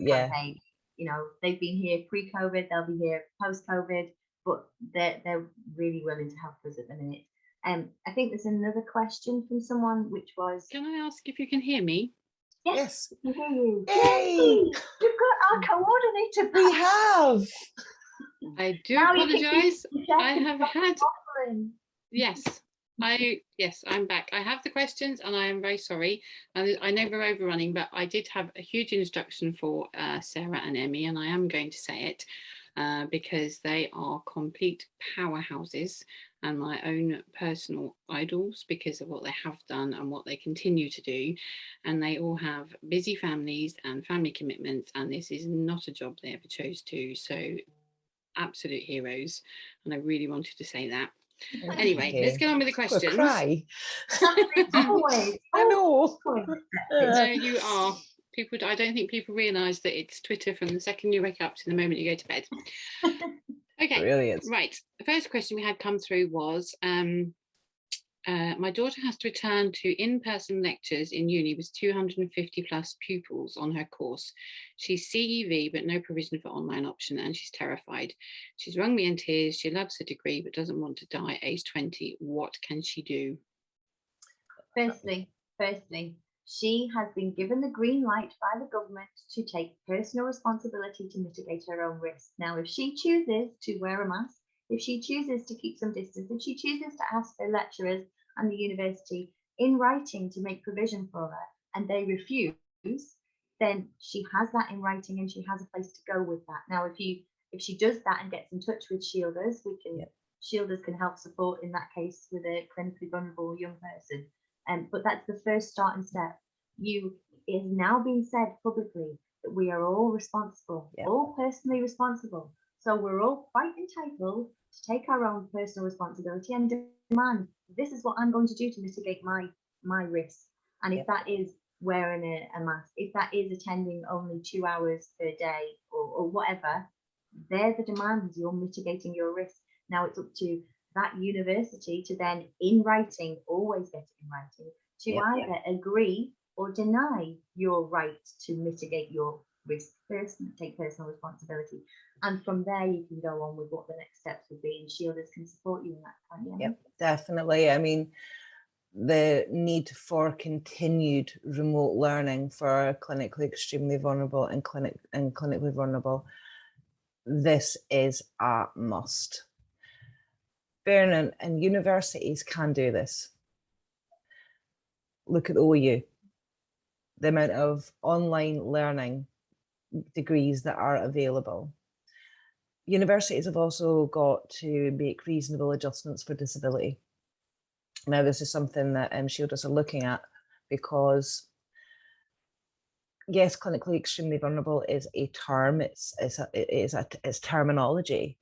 campaign. You know, they've been here pre-COVID, they'll be here post-COVID, but they're really willing to help us at the minute. I think there's another question from someone, which was, can I ask if you can hear me? Yes, we can hear you. Yay! We've got our coordinator back. We have. I do Now you can keep apologise. your chest I and have stop had, waffling. yes, I'm back. I have the questions and I am very sorry. And I know we're overrunning, but I did have a huge introduction for Sarah and Emmy, and I am going to say it because they are complete powerhouses and my own personal idols because of what they have done and what they continue to do. And they all have busy families and family commitments, and this is not a job they ever chose to. So absolute heroes. And I really wanted to say that. Anyway, let's get on with the questions. Cry. Always. I know. No, you are. People, I don't think people realise that it's Twitter from the second you wake up to the moment you go to bed. Okay, Brilliant. right. The first question we had come through was, my daughter has to return to in-person lectures in uni with 250 plus pupils on her course. She's CEV, but no provision for online option, and she's terrified. She's rung me in tears. She loves her degree, but doesn't want to die at age 20. What can she do? Firstly, she has been given the green light by the government to take personal responsibility to mitigate her own risk. Now, if she chooses to wear a mask, if she chooses to keep some distance, if she chooses to ask her lecturers and the university in writing to make provision for her and they refuse, then she has that in writing and she has a place to go with that. Now, if she does that and gets in touch with ShieldUs, ShieldUs can help support in that case with a clinically vulnerable young person. But that's the first starting step. It is now being said publicly that we are all responsible, all personally responsible. So we're all quite entitled to take our own personal responsibility and demand, this is what I'm going to do to mitigate my risk. And if that is wearing a mask, if that is attending only 2 hours per day or whatever, they're the demands. You're mitigating your risk. Now it's up to that university to then, in writing, always get it in writing, to either agree or deny your right to mitigate your risk first and take personal responsibility. And from there, you can go on with what the next steps would be, and ShieldUs can support you in that. Yep, definitely. I mean, the need for continued remote learning for clinically extremely vulnerable and clinically vulnerable, this is a must. Bearing and universities can do this. Look at OU, the amount of online learning degrees that are available. Universities have also got to make reasonable adjustments for disability. Now, this is something that ShieldUs are looking at because, yes, clinically extremely vulnerable is a term, it's terminology,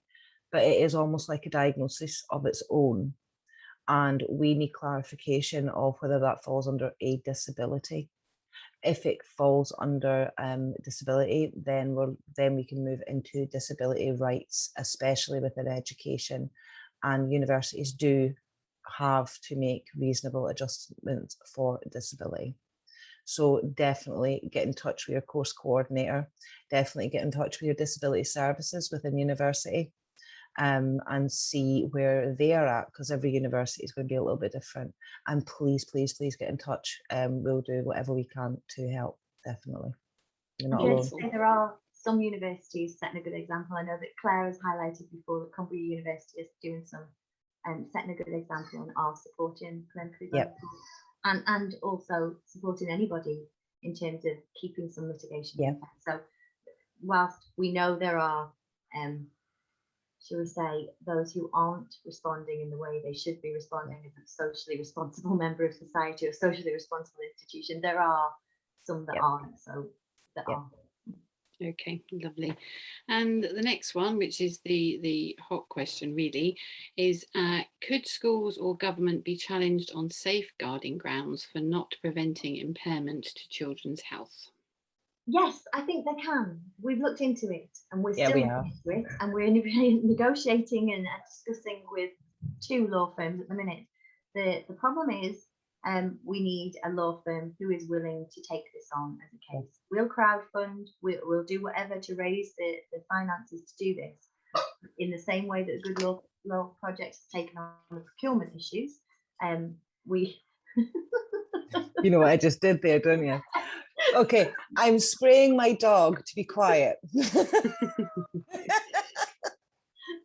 but it is almost like a diagnosis of its own. And we need clarification of whether that falls under a disability. If it falls under disability, then we can move into disability rights, especially within education. And universities do have to make reasonable adjustments for disability. So definitely get in touch with your course coordinator, definitely get in touch with your disability services within university, and see where they are at, because every university is going to be a little bit different. And please, please, please get in touch. We'll do whatever we can to help, definitely. You're not alone. There are some universities setting a good example. I know that Claire has highlighted before that Cumbria University is doing some setting a good example and are supporting clinically vulnerable and also supporting anybody in terms of keeping some mitigation. So whilst we know there are shall we say, those who aren't responding in the way they should be responding as a socially responsible member of society or socially responsible institution, there are some that aren't, so that are. Okay, lovely. And the next one, which is the hot question really, is could schools or government be challenged on safeguarding grounds for not preventing impairment to children's health? Yes, I think they can. We've looked into it and we're still looking into it, and we're negotiating and discussing with 2 law firms at the minute. The problem is we need a law firm who is willing to take this on as a case. We'll crowdfund, we'll do whatever to raise the finances to do this, in the same way that a Good Law Project has taken on the procurement issues. We You know what I just did there, don't you? Okay, I'm spraying my dog to be quiet.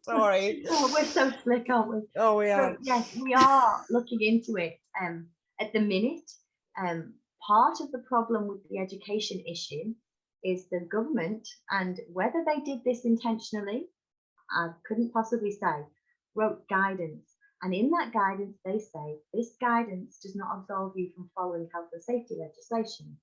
Sorry. Oh, we're so slick, aren't we? Oh, we So are. yes, we are looking into it. At the minute, part of the problem with the education issue is the government, and whether they did this intentionally, I couldn't possibly say, wrote guidance. And in that guidance, they say this guidance does not absolve you from following health and safety legislation.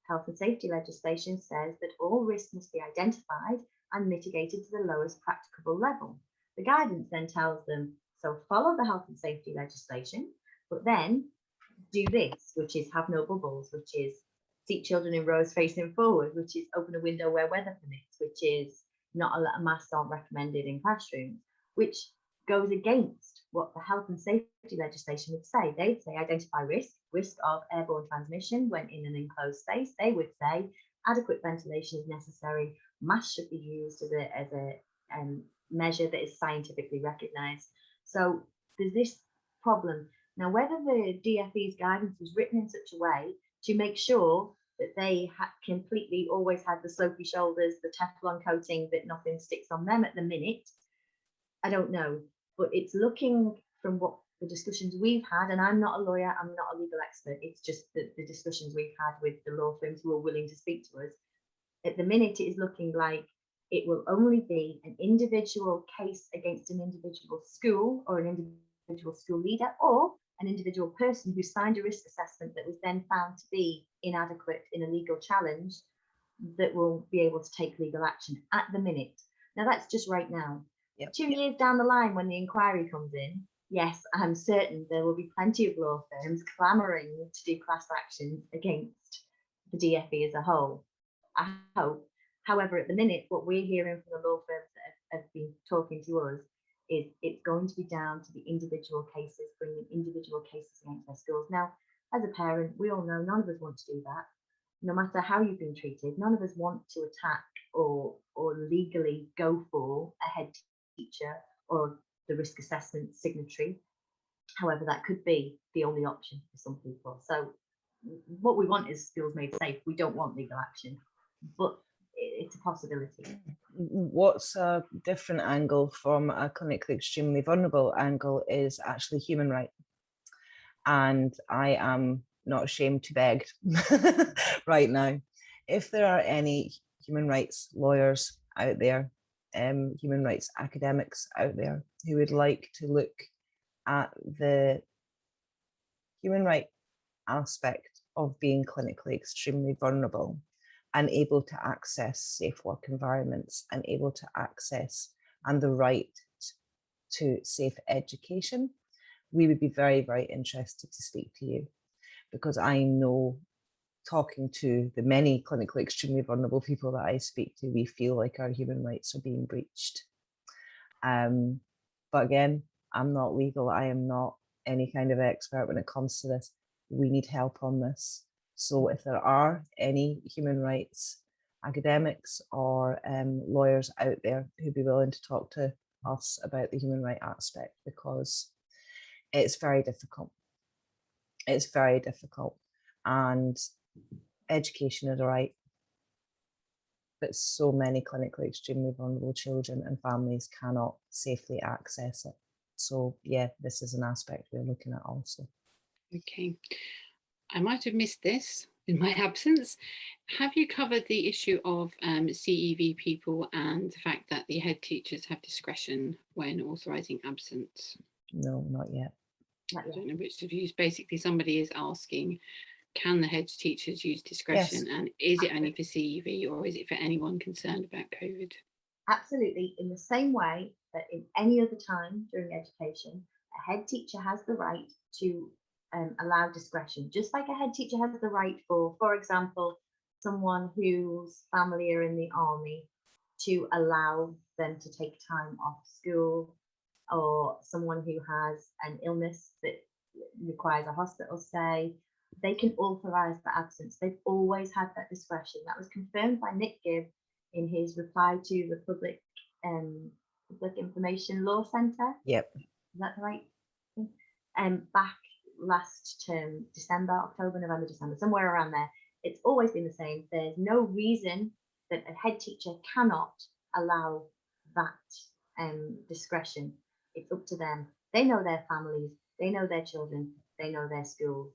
Health and safety legislation says that all risks must be identified and mitigated to the lowest practicable level. The guidance then tells them, so follow the health and safety legislation, but then do this, which is have no bubbles, which is seat children in rows facing forward, which is open a window where weather permits, which is not a masks aren't recommended in classrooms, which goes against what the health and safety legislation would say. They'd say identify risk of airborne transmission when in an enclosed space. They would say adequate ventilation is necessary. Masks should be used as a measure that is scientifically recognised. So there's this problem. Now, whether the DFE's guidance was written in such a way to make sure that they completely always had the slopey shoulders, the Teflon coating, that nothing sticks on them at the minute, I don't know. But it's looking from what the discussions we've had, and I'm not a lawyer, I'm not a legal expert, it's just the discussions we've had with the law firms who are willing to speak to us. At the minute, it is looking like it will only be an individual case against an individual school or an individual school leader or an individual person who signed a risk assessment that was then found to be inadequate in a legal challenge that will be able to take legal action at the minute. Now, that's just right now. Yep. 2 years down the line, when the inquiry comes in, yes, I'm certain there will be plenty of law firms clamouring to do class actions against the DFE as a whole. I hope. However, at the minute, what we're hearing from the law firms that have been talking to us is it's going to be down to the individual cases, bringing individual cases against their schools. Now, as a parent, we all know none of us want to do that. No matter how you've been treated, none of us want to attack or legally go for a head teacher or the risk assessment signatory. However, that could be the only option for some people. So what we want is schools made safe. We don't want legal action, but it's a possibility. What's a different angle from a clinically extremely vulnerable angle is actually human right. And I am not ashamed to beg right now. If there are any human rights lawyers out there, human rights academics out there who would like to look at the human right aspect of being clinically extremely vulnerable and able to access safe work environments and able to access and the right to safe education, we would be very, very interested to speak to you, because I know, talking to the many clinically extremely vulnerable people that I speak to, we feel like our human rights are being breached. But again, I'm not legal. I am not any kind of expert when it comes to this. We need help on this. So if there are any human rights academics or lawyers out there who'd be willing to talk to us about the human right aspect, because it's very difficult. It's very difficult. And education is a right, but so many clinically extremely vulnerable children and families cannot safely access it. So yeah, this is an aspect we're looking at also. Okay, I might have missed this in my absence. Have you covered the issue of CEV people and the fact that the head teachers have discretion when authorising absence? No, not yet. I don't know which of you. Basically, somebody is asking, can the head teachers use discretion? Yes. And is it only for CEV or is it for anyone concerned about COVID? Absolutely. In the same way that in any other time during education, a head teacher has the right to allow discretion, just like a head teacher has the right for example, someone whose family are in the army, to allow them to take time off school, or someone who has an illness that requires a hospital stay. They can authorise the absence. They've always had that discretion. That was confirmed by Nick Gibb in his reply to the Public Information Law Centre. Yep. Is that the right thing? Back last term, October, November, December, somewhere around there. It's always been the same. There's no reason that a head teacher cannot allow that discretion. It's up to them. They know their families, they know their children, they know their schools.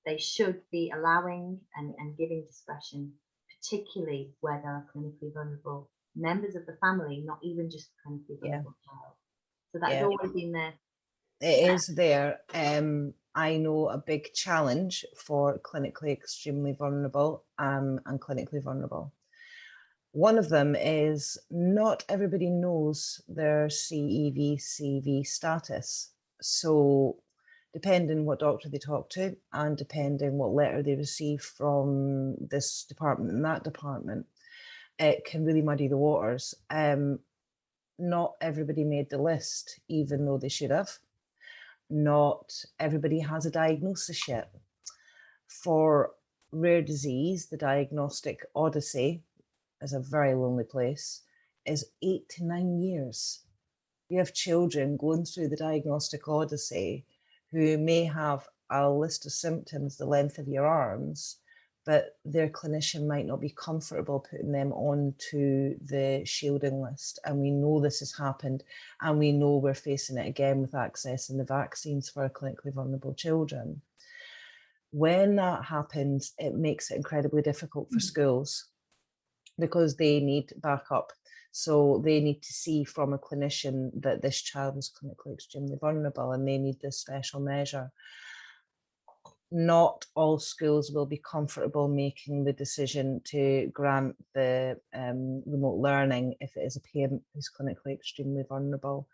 They should be allowing and giving discretion, particularly where there are clinically vulnerable members of the family, not even just the clinically vulnerable child. So that's always been there. It is there. I know a big challenge for clinically extremely vulnerable and clinically vulnerable. One of them is not everybody knows their CEV-CV status. So depending what doctor they talk to and depending what letter they receive from this department and that department, it can really muddy the waters. Not everybody made the list, even though they should have. Not everybody has a diagnosis yet. For rare disease, the diagnostic odyssey is a very lonely place, is 8 to 9 years. You have children going through the diagnostic odyssey who may have a list of symptoms the length of your arms, but their clinician might not be comfortable putting them onto the shielding list. And we know this has happened, and we know we're facing it again with accessing the vaccines for our clinically vulnerable children. When that happens, it makes it incredibly difficult for schools because they need backup. So they need to see from a clinician that this child is clinically extremely vulnerable and they need this special measure. Not all schools will be comfortable making the decision to grant the remote learning if it is a parent who's clinically extremely vulnerable,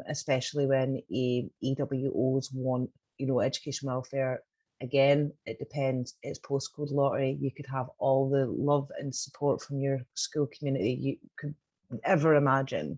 especially when EWOs want, education welfare. Again, it depends. It's postcode lottery. You could have all the love and support from your school community you could ever imagine.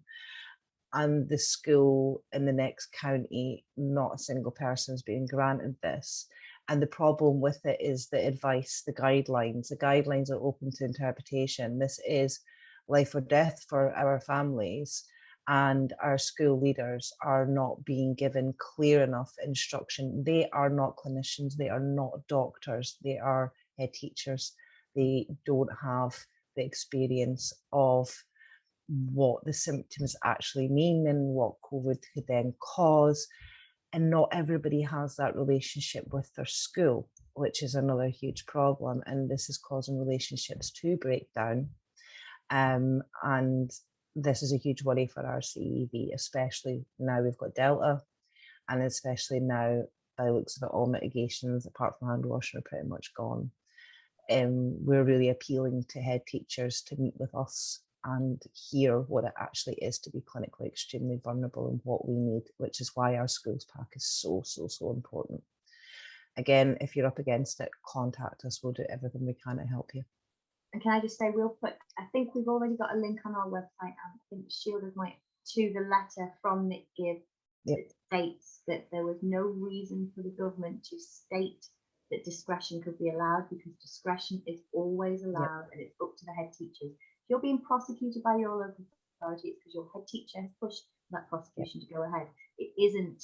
And the school in the next county, not a single person is being granted this. And the problem with it is the advice, the guidelines. The guidelines are open to interpretation. This is life or death for our families. And our school leaders are not being given clear enough instruction. They are not clinicians, they are not doctors, they are head teachers. They don't have the experience of what the symptoms actually mean and what COVID could then cause. And not everybody has that relationship with their school, which is another huge problem. And this is causing relationships to break down. And this is a huge worry for our CEV, especially now we've got Delta, and especially now, by the looks of it, all mitigations apart from hand washing are pretty much gone. We're really appealing to head teachers to meet with us and hear what it actually is to be clinically extremely vulnerable and what we need, which is why our schools pack is so important. Again, if you're up against it, contact us. We'll do everything we can to help you. And can I just say real quick, I think we've already got a link on our website, and I think ShieldUs might, to the letter from Nick Gibb that states that there was no reason for the government to state that discretion could be allowed, because discretion is always allowed and it's up to the head teachers. If you're being prosecuted by your local authority, it's because your head teacher has pushed that prosecution to go ahead. It isn't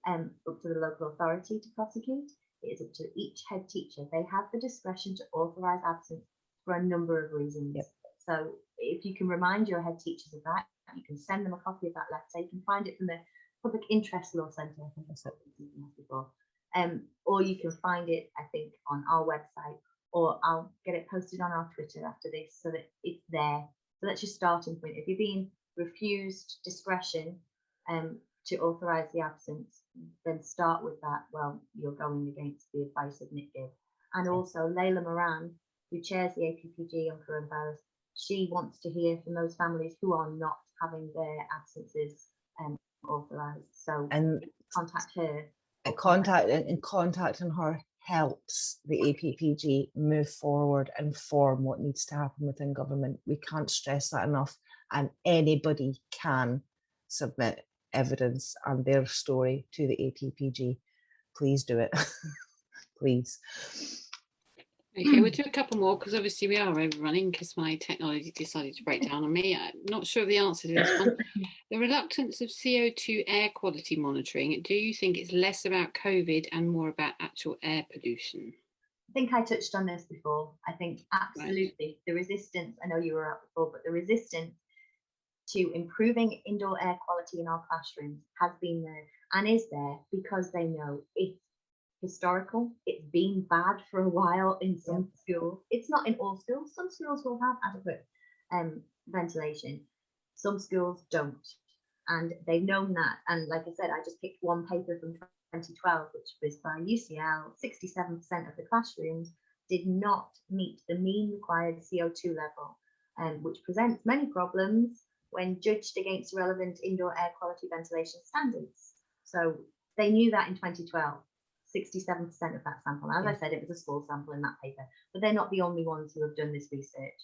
up to the local authority to prosecute. It is up to each head teacher. They have the discretion to authorise absence for a number of reasons. So if you can remind your head teachers of that, you can send them a copy of that letter. You can find it from the Public Interest Law Centre, I think that's what before. Or you can find it, I think, on our website, or I'll get it posted on our Twitter after this so that it's there. So that's your starting point. If you're being refused discretion to authorise the absence, then start with that. Well, you're going against the advice of Nick Gibb. And also Layla Moran, who chairs the APPG on coronavirus, she wants to hear from those families who are not having their absences authorised. So contact her. Contacting her helps the APPG move forward and form what needs to happen within government. We can't stress that enough, and anybody can submit evidence and their story to the APPG. Please do it. Please. Okay, we'll do a couple more because obviously we are overrunning because my technology decided to break down on me. I'm not sure of the answer to this one. The reluctance of CO2 air quality monitoring, do you think it's less about COVID and more about actual air pollution? I think I touched on this before. I think absolutely the resistance, I know you were out before, but the resistance to improving indoor air quality in our classrooms has been there and is there because they know it's historical. It's been bad for a while in some schools. It's not in all schools. Some schools will have adequate ventilation. Some schools don't. And they've known that. And like I said, I just picked one paper from 2012, which was by UCL. 67% of the classrooms did not meet the mean required CO2 level, which presents many problems when judged against relevant indoor air quality ventilation standards. So they knew that in 2012, 67% of that sample. As I said, it was a small sample in that paper, but they're not the only ones who have done this research.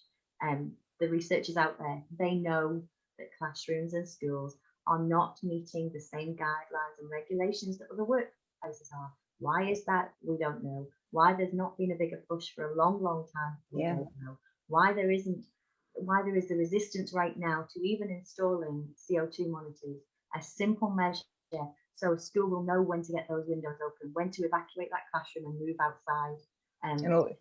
The research is out there. They know that classrooms and schools are not meeting the same guidelines and regulations that other workplaces are. Why is that? We don't know. Why there's not been a bigger push for a long, long time? We don't know. Why there is the resistance right now to even installing CO2 monitors, a simple measure so a school will know when to get those windows open, when to evacuate that classroom and move outside.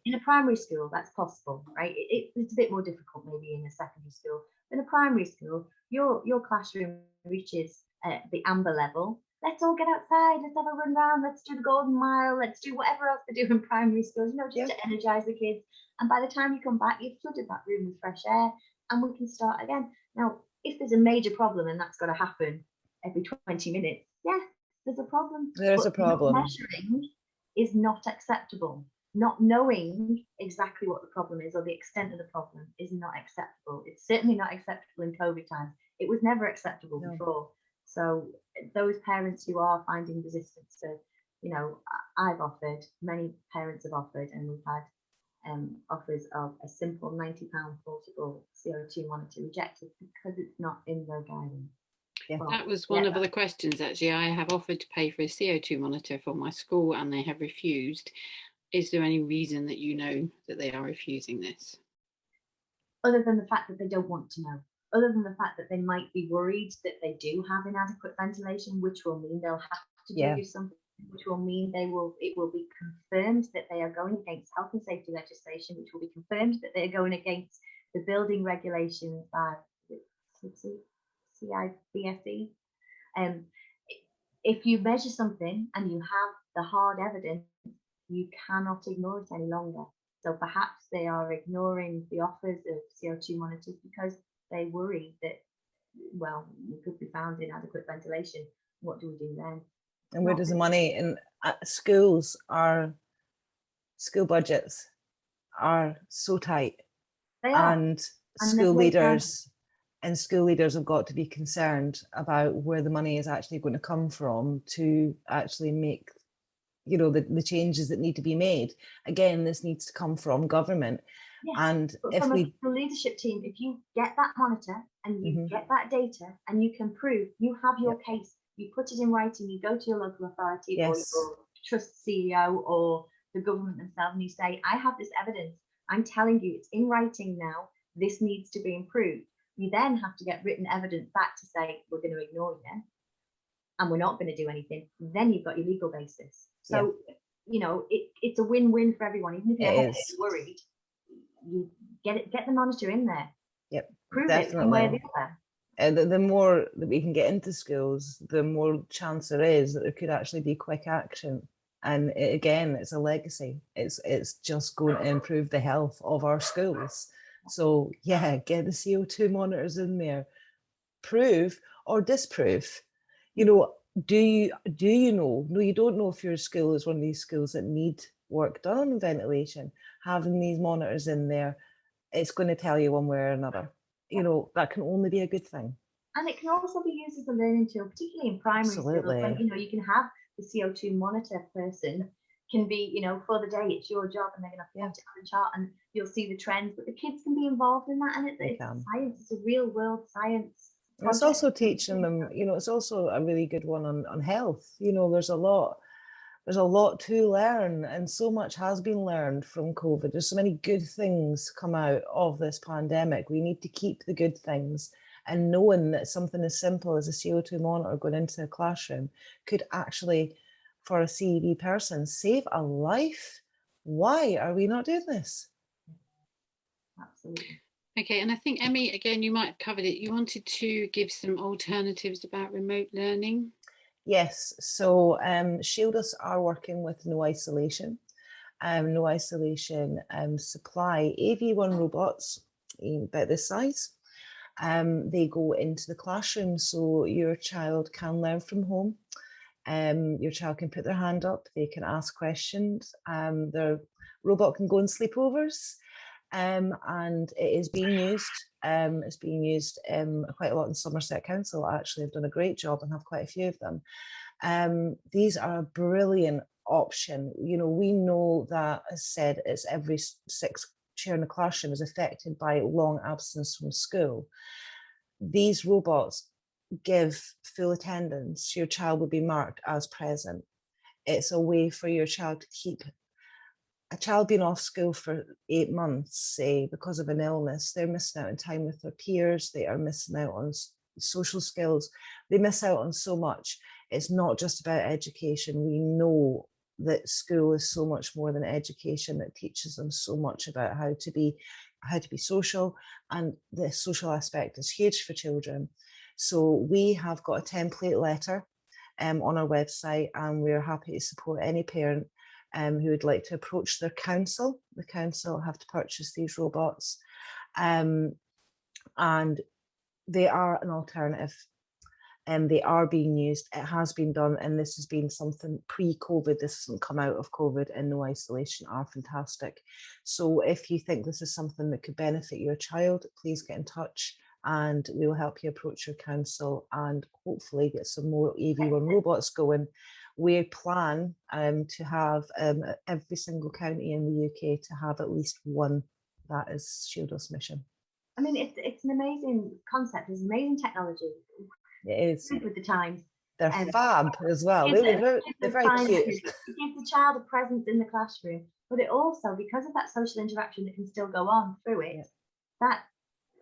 In a primary school, that's possible, right? It's a bit more difficult maybe in a secondary school. In a primary school, your classroom reaches the amber level. Let's all get outside, let's have a run round, let's do the golden mile, let's do whatever else they do in primary schools, just to energize the kids. And by the time you come back, you've flooded that room with fresh air and we can start again. Now, if there's a major problem and that's got to happen every 20 minutes, there's a problem. There's a problem. Measuring is not acceptable. Not knowing exactly what the problem is or the extent of the problem is not acceptable. It's certainly not acceptable in COVID times. It was never acceptable before. So those parents who are finding resistance to, I've offered, many parents have offered, and we've had offers of a simple £90 portable CO2 monitor rejected because it's not in their guidance. That was one of the questions, actually. I have offered to pay for a CO2 monitor for my school and they have refused. Is there any reason that you know that they are refusing this? Other than the fact that they don't want to know, other than the fact that they might be worried that they do have inadequate ventilation, which will mean they'll have to do something, which will mean it will be confirmed that they are going against health and safety legislation, which will be confirmed that they are going against the building regulations by CIBSE. If you measure something and you have the hard evidence, you cannot ignore it any longer. So perhaps they are ignoring the offers of CO2 monitors because they worry that, you could be found inadequate ventilation. What do we do then? And where does the money in schools? Our school budgets are so tight, and school leaders have got to be concerned about where the money is actually going to come from to actually make the changes that need to be made. Again, this needs to come from government. And if from the leadership team, if you get that monitor and you get that data and you can prove you have your case, you put it in writing, you go to your local authority or your trust CEO or the government themselves and you say, I have this evidence, I'm telling you it's in writing now, this needs to be improved. You then have to get written evidence back to say we're going to ignore you and we're not going to do anything. Then you've got your legal basis. So, it's a win-win for everyone. Even if you're worried, you get the monitor in there. Yep, prove definitely. It one way or the other. The more that we can get into schools, the more chance there is that there could actually be quick action. And again, it's a legacy. It's just going to improve the health of our schools. So get the CO2 monitors in there. Prove or disprove. Do you know? No, you don't know if your school is one of these schools that need work done on ventilation. Having these monitors in there, it's going to tell you one way or another. That can only be a good thing. And it can also be used as a learning tool, particularly in primary schools. When, you can have the CO2 monitor person can be, for the day, it's your job and they're going to plot it on a chart and you'll see the trends, but the kids can be involved in that and it's science, it's a real world science. It's also teaching them, it's also a really good one on health. There's a lot to learn and so much has been learned from COVID. There's so many good things come out of this pandemic. We need to keep the good things, and knowing that something as simple as a CO2 monitor going into a classroom could actually, for a CED person, save a life. Why are we not doing this? Absolutely. Okay, and I think, Emmy, again, you might have covered it. You wanted to give some alternatives about remote learning. Yes, so ShieldUs are working with No Isolation. No Isolation supply AV1 robots about this size. They go into the classroom, so your child can learn from home. Your child can put their hand up, they can ask questions. The robot can go on sleepovers, and it is being used. It's being used quite a lot in Somerset Council. Actually, have done a great job and have quite a few of them. These are a brilliant option. You know, we know that, as said, it's every sixth chair in the classroom is affected by long absence from school. These robots give full attendance. Your child will be marked as present. It's a way for your child to keep a child being off school for 8 months, say, because of an illness. They're missing out on time with their peers. They are missing out on social skills. They miss out on so much. It's not just about education. We know that school is so much more than education. It teaches them so much about how to be social, and the social aspect is huge for children. So we have got a template letter on our website, and we're happy to support any parent who would like to approach their council. The council have to purchase these robots, and they are an alternative. They are being used. It has been done, and this has been something pre-COVID. This hasn't come out of COVID, and No Isolation are fantastic. So if you think this is something that could benefit your child, please get in touch, and we will help you approach your council and hopefully get some more AV1 robots going. We plan to have every single county in the UK to have at least one. That is ShieldUs' mission. I mean, it's an amazing concept. It's amazing technology. It is. With the times. They're fab as well. They're very cute. It gives the child a presence in the classroom, but it also, because of that social interaction that can still go on through it, that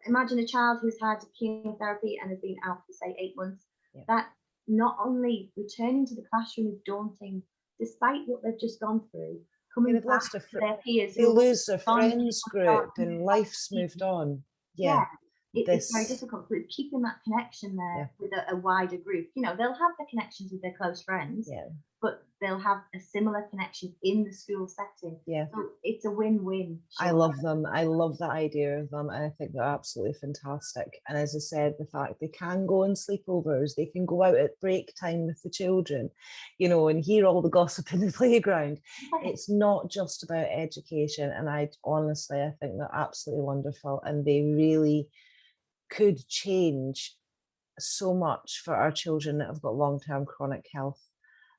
imagine a child who's had chemotherapy and has been out for, say, 8 months, that not only returning to the classroom is daunting, despite what they've just gone through, coming back to their peers. They lose their friends group and life's moved on. It's very difficult, but keeping that connection there with a wider group. You know, they'll have the connections with their close friends, but they'll have a similar connection in the school setting. So it's a win-win. I love them. I love the idea of them, and I think they're absolutely fantastic. And as I said, the fact they can go on sleepovers, they can go out at break time with the children, you know, and hear all the gossip in the playground. It's not just about education, and I think they're absolutely wonderful, and they really could change so much for our children that have got long-term chronic health,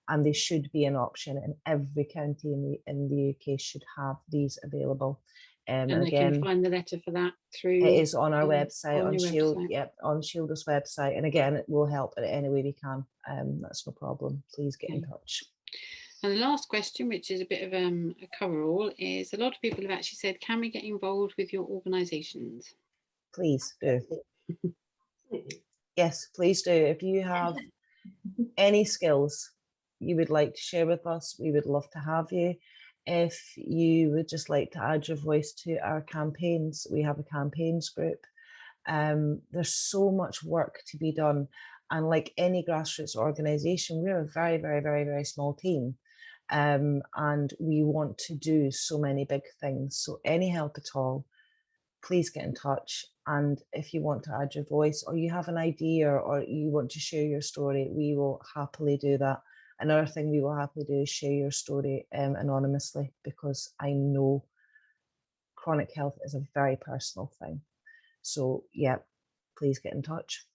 and they should be an option, and every county in the UK should have these available. And they can find the letter for that through. It is on our website, on ShieldUs website, and again, it will help in any way we can. That's no problem. Please get in touch. And the last question, which is a bit of a cover-all, is a lot of people have actually said, can we get involved with your organisations? Please do. Yes, please do. If you have any skills you would like to share with us, we would love to have you. If you would just like to add your voice to our campaigns, we have a campaigns group. There's so much work to be done. And like any grassroots organisation, we're a very, very, very, very small team. And we want to do so many big things. So any help at all, please get in touch. And if you want to add your voice, or you have an idea, or you want to share your story, we will happily do that. Another thing we will happily do is share your story anonymously, because I know chronic health is a very personal thing. So yeah, please get in touch.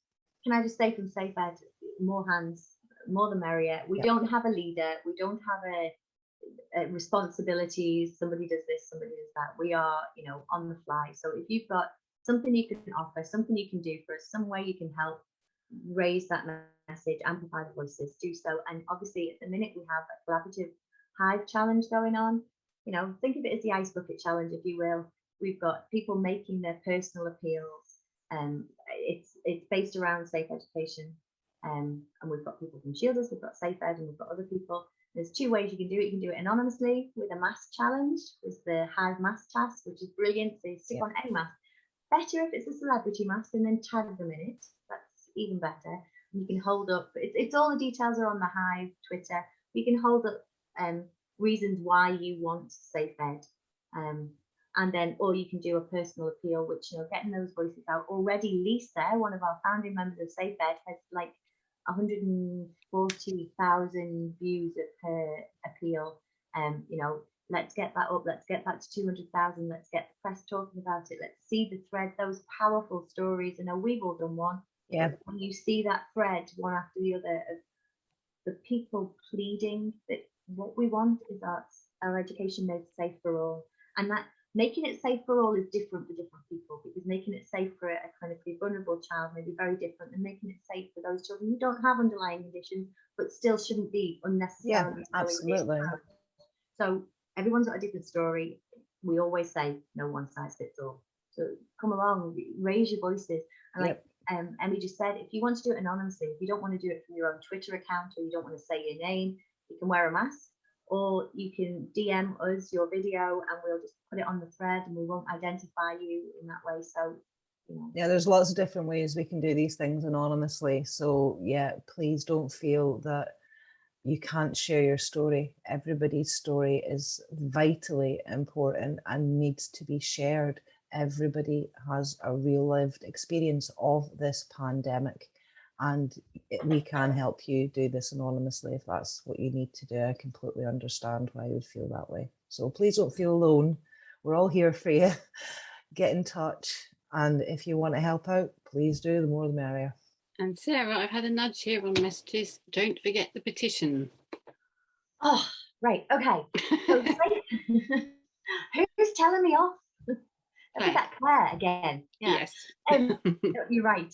Can I just say from Safe Ed, more hands, more the merrier. We don't have a leader. We don't have a responsibilities. Somebody does this, somebody does that. We are, you know, on the fly. So if you've got something you can offer, something you can do for us, some way you can help raise that message, amplify the voices, do so. And obviously at the minute we have a collaborative Hive challenge going on. You know, think of it as the ice bucket challenge, if you will. We've got people making their personal appeals. It's based around safe education. And we've got people from ShieldUs, we've got Safe Ed, and we've got other people. There's 2 ways you can do it. You can do it anonymously with a mask challenge, with the Hive mask task, which is brilliant. So you stick on any mask. Better if it's a celebrity mask and then tag them in it. That's even better. And you can hold up, it's all the details are on the Hive Twitter. You can hold up reasons why you want Safe Ed. And then, or you can do a personal appeal, which, you know, getting those voices out. Already Lisa, one of our founding members of Safe Ed, has like 140,000 views of her appeal. You know, let's get that up, let's get that to 200,000, let's get the press talking about it, let's see the thread, those powerful stories. I know we've all done one. Yeah. When you see that thread one after the other of the people pleading that what we want is our education made safe for all, and that making it safe for all is different for different people, because making it safe for a clinically vulnerable child may be very different than making it safe for those children who don't have underlying conditions but still shouldn't be unnecessarily. Yeah, absolutely. So everyone's got a different story. We always say no one size fits all. So come along, raise your voices. And like Emily just said, if you want to do it anonymously, if you don't want to do it from your own Twitter account, or you don't want to say your name, you can wear a mask, or you can DM us your video and we'll just put it on the thread and we won't identify you in that way. So, you know. Yeah, there's lots of different ways we can do these things anonymously. So yeah, please don't feel that you can't share your story. Everybody's story is vitally important and needs to be shared. Everybody has a real lived experience of this pandemic, and we can help you do this anonymously if that's what you need to do. I completely understand why you would feel that way. So please don't feel alone. We're all here for you. Get in touch. And if you want to help out, please do. The more the merrier. And Sarah, I've had a nudge here on messages. Don't forget the petition. Oh, right. Okay. So who's telling me off? I think that Claire again. Yeah. Yes. You're right.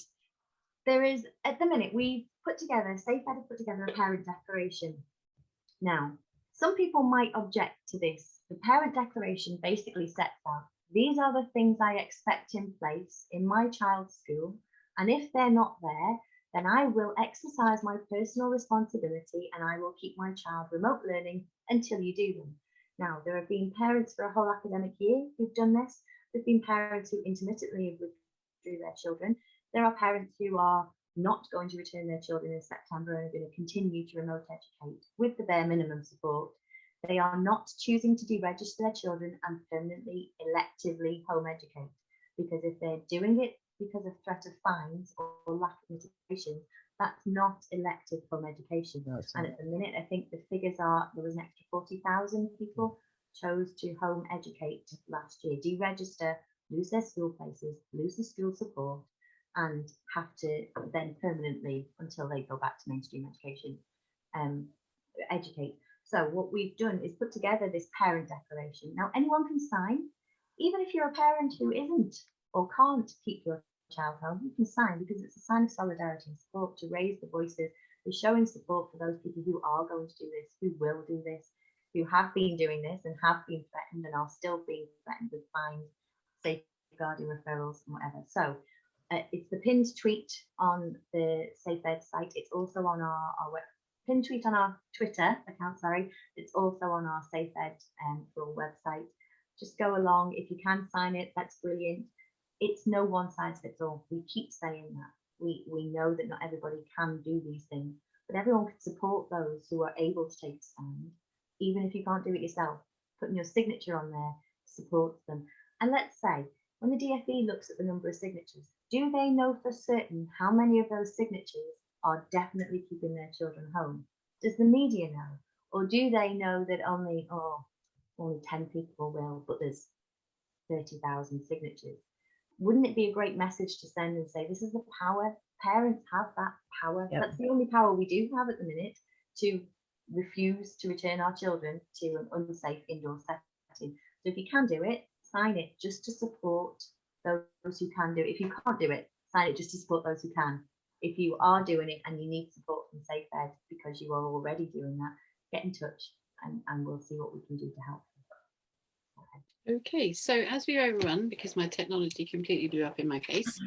There is, at the minute, we put together, Safe Ed have put together a parent declaration. Now, some people might object to this. The parent declaration basically sets out, these are the things I expect in place in my child's school. And if they're not there, then I will exercise my personal responsibility and I will keep my child remote learning until you do them. Now, there have been parents for a whole academic year who've done this. There have been parents who intermittently have withdrew their children. There are parents who are not going to return their children in September and are going to continue to remote educate with the bare minimum support. They are not choosing to deregister their children and permanently, electively home educate, because if they're doing it because of threat of fines or lack of mitigation, that's not elective home education. And at the minute, I think the figures are, there was an extra 40,000 people chose to home educate last year, deregister, lose their school places, lose the school support, and have to then permanently, until they go back to mainstream education, educate. So what we've done is put together this parent declaration. Now anyone can sign, even if you're a parent who isn't or can't keep your child home, you can sign, because it's a sign of solidarity and support to raise the voices. We're showing support for those people who are going to do this, who will do this, who have been doing this and have been threatened and are still being threatened with fines, safeguarding referrals and whatever. So it's the pinned tweet on the Safe Ed site. It's also on our pinned tweet on our Twitter account, sorry. It's also on our Safe Ed for website. Just go along. If you can sign it, that's brilliant. It's no one size fits all. We keep saying that. We know that not everybody can do these things, but everyone can support those who are able to take a stand, even if you can't do it yourself. Putting your signature on there supports them. And let's say, when the DfE looks at the number of signatures, do they know for certain how many of those signatures are definitely keeping their children home? Does the media know? Or do they know that only 10 people will, but there's 30,000 signatures? Wouldn't it be a great message to send and say, this is the power? Parents have that power. Yep. That's the only power we do have at the minute, to refuse to return our children to an unsafe indoor setting. So if you can do it, sign it just to support those who can do it. If you can't do it, sign it just to support those who can. If you are doing it and you need support from Safe Ed because you are already doing that, get in touch and we'll see what we can do to help. Okay, so as we overrun, because my technology completely blew up in my face,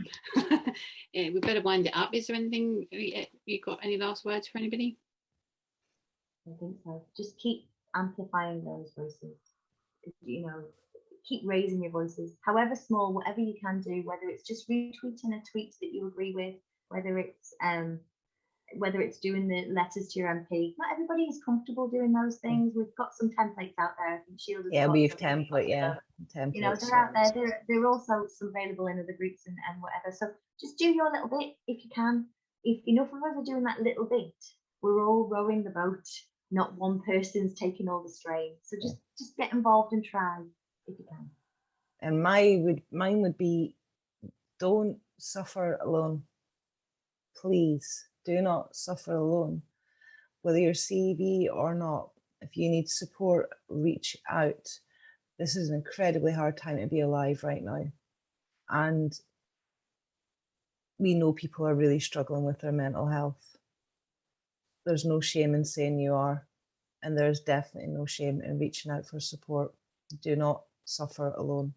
we better wind it up. Is there anything, you got any last words for anybody? I think so. Just keep amplifying those voices. You know, keep raising your voices, however small, whatever you can do, whether it's just retweeting a tweet that you agree with, whether it's doing the letters to your MP. Not everybody is comfortable doing those things. We've got some templates out there. I think ShieldUs Yeah, got we've some, template, yeah. Templates. you know, they're out there. They're also some available in other groups and whatever. So just do your little bit if you can. If enough of us are doing that little bit, we're all rowing the boat. Not one person's taking all the strain. So just get involved and try if you can. And mine would be, don't suffer alone. Please do not suffer alone. Whether you're CV or not, if you need support, reach out. This is an incredibly hard time to be alive right now. And we know people are really struggling with their mental health. There's no shame in saying you are. And there's definitely no shame in reaching out for support. Do not suffer alone.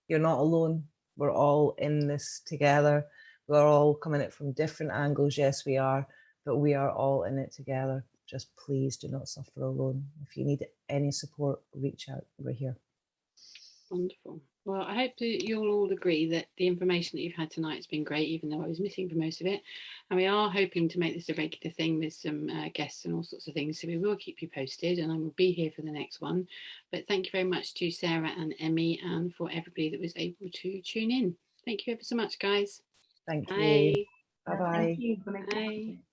You're not alone. We're all in this together. We're all coming at it from different angles. Yes, we are, but we are all in it together. Just please do not suffer alone. If you need any support, reach out. We're here. Wonderful. Well, I hope that you'll all agree that the information that you've had tonight has been great, even though I was missing for most of it. And we are hoping to make this a regular thing with some guests and all sorts of things. So we will keep you posted, and I will be here for the next one. But thank you very much to Sarah and Emmy, and for everybody that was able to tune in. Thank you ever so much, guys. Thank Bye. you. Bye-bye. Thank you for making it happen. Bye.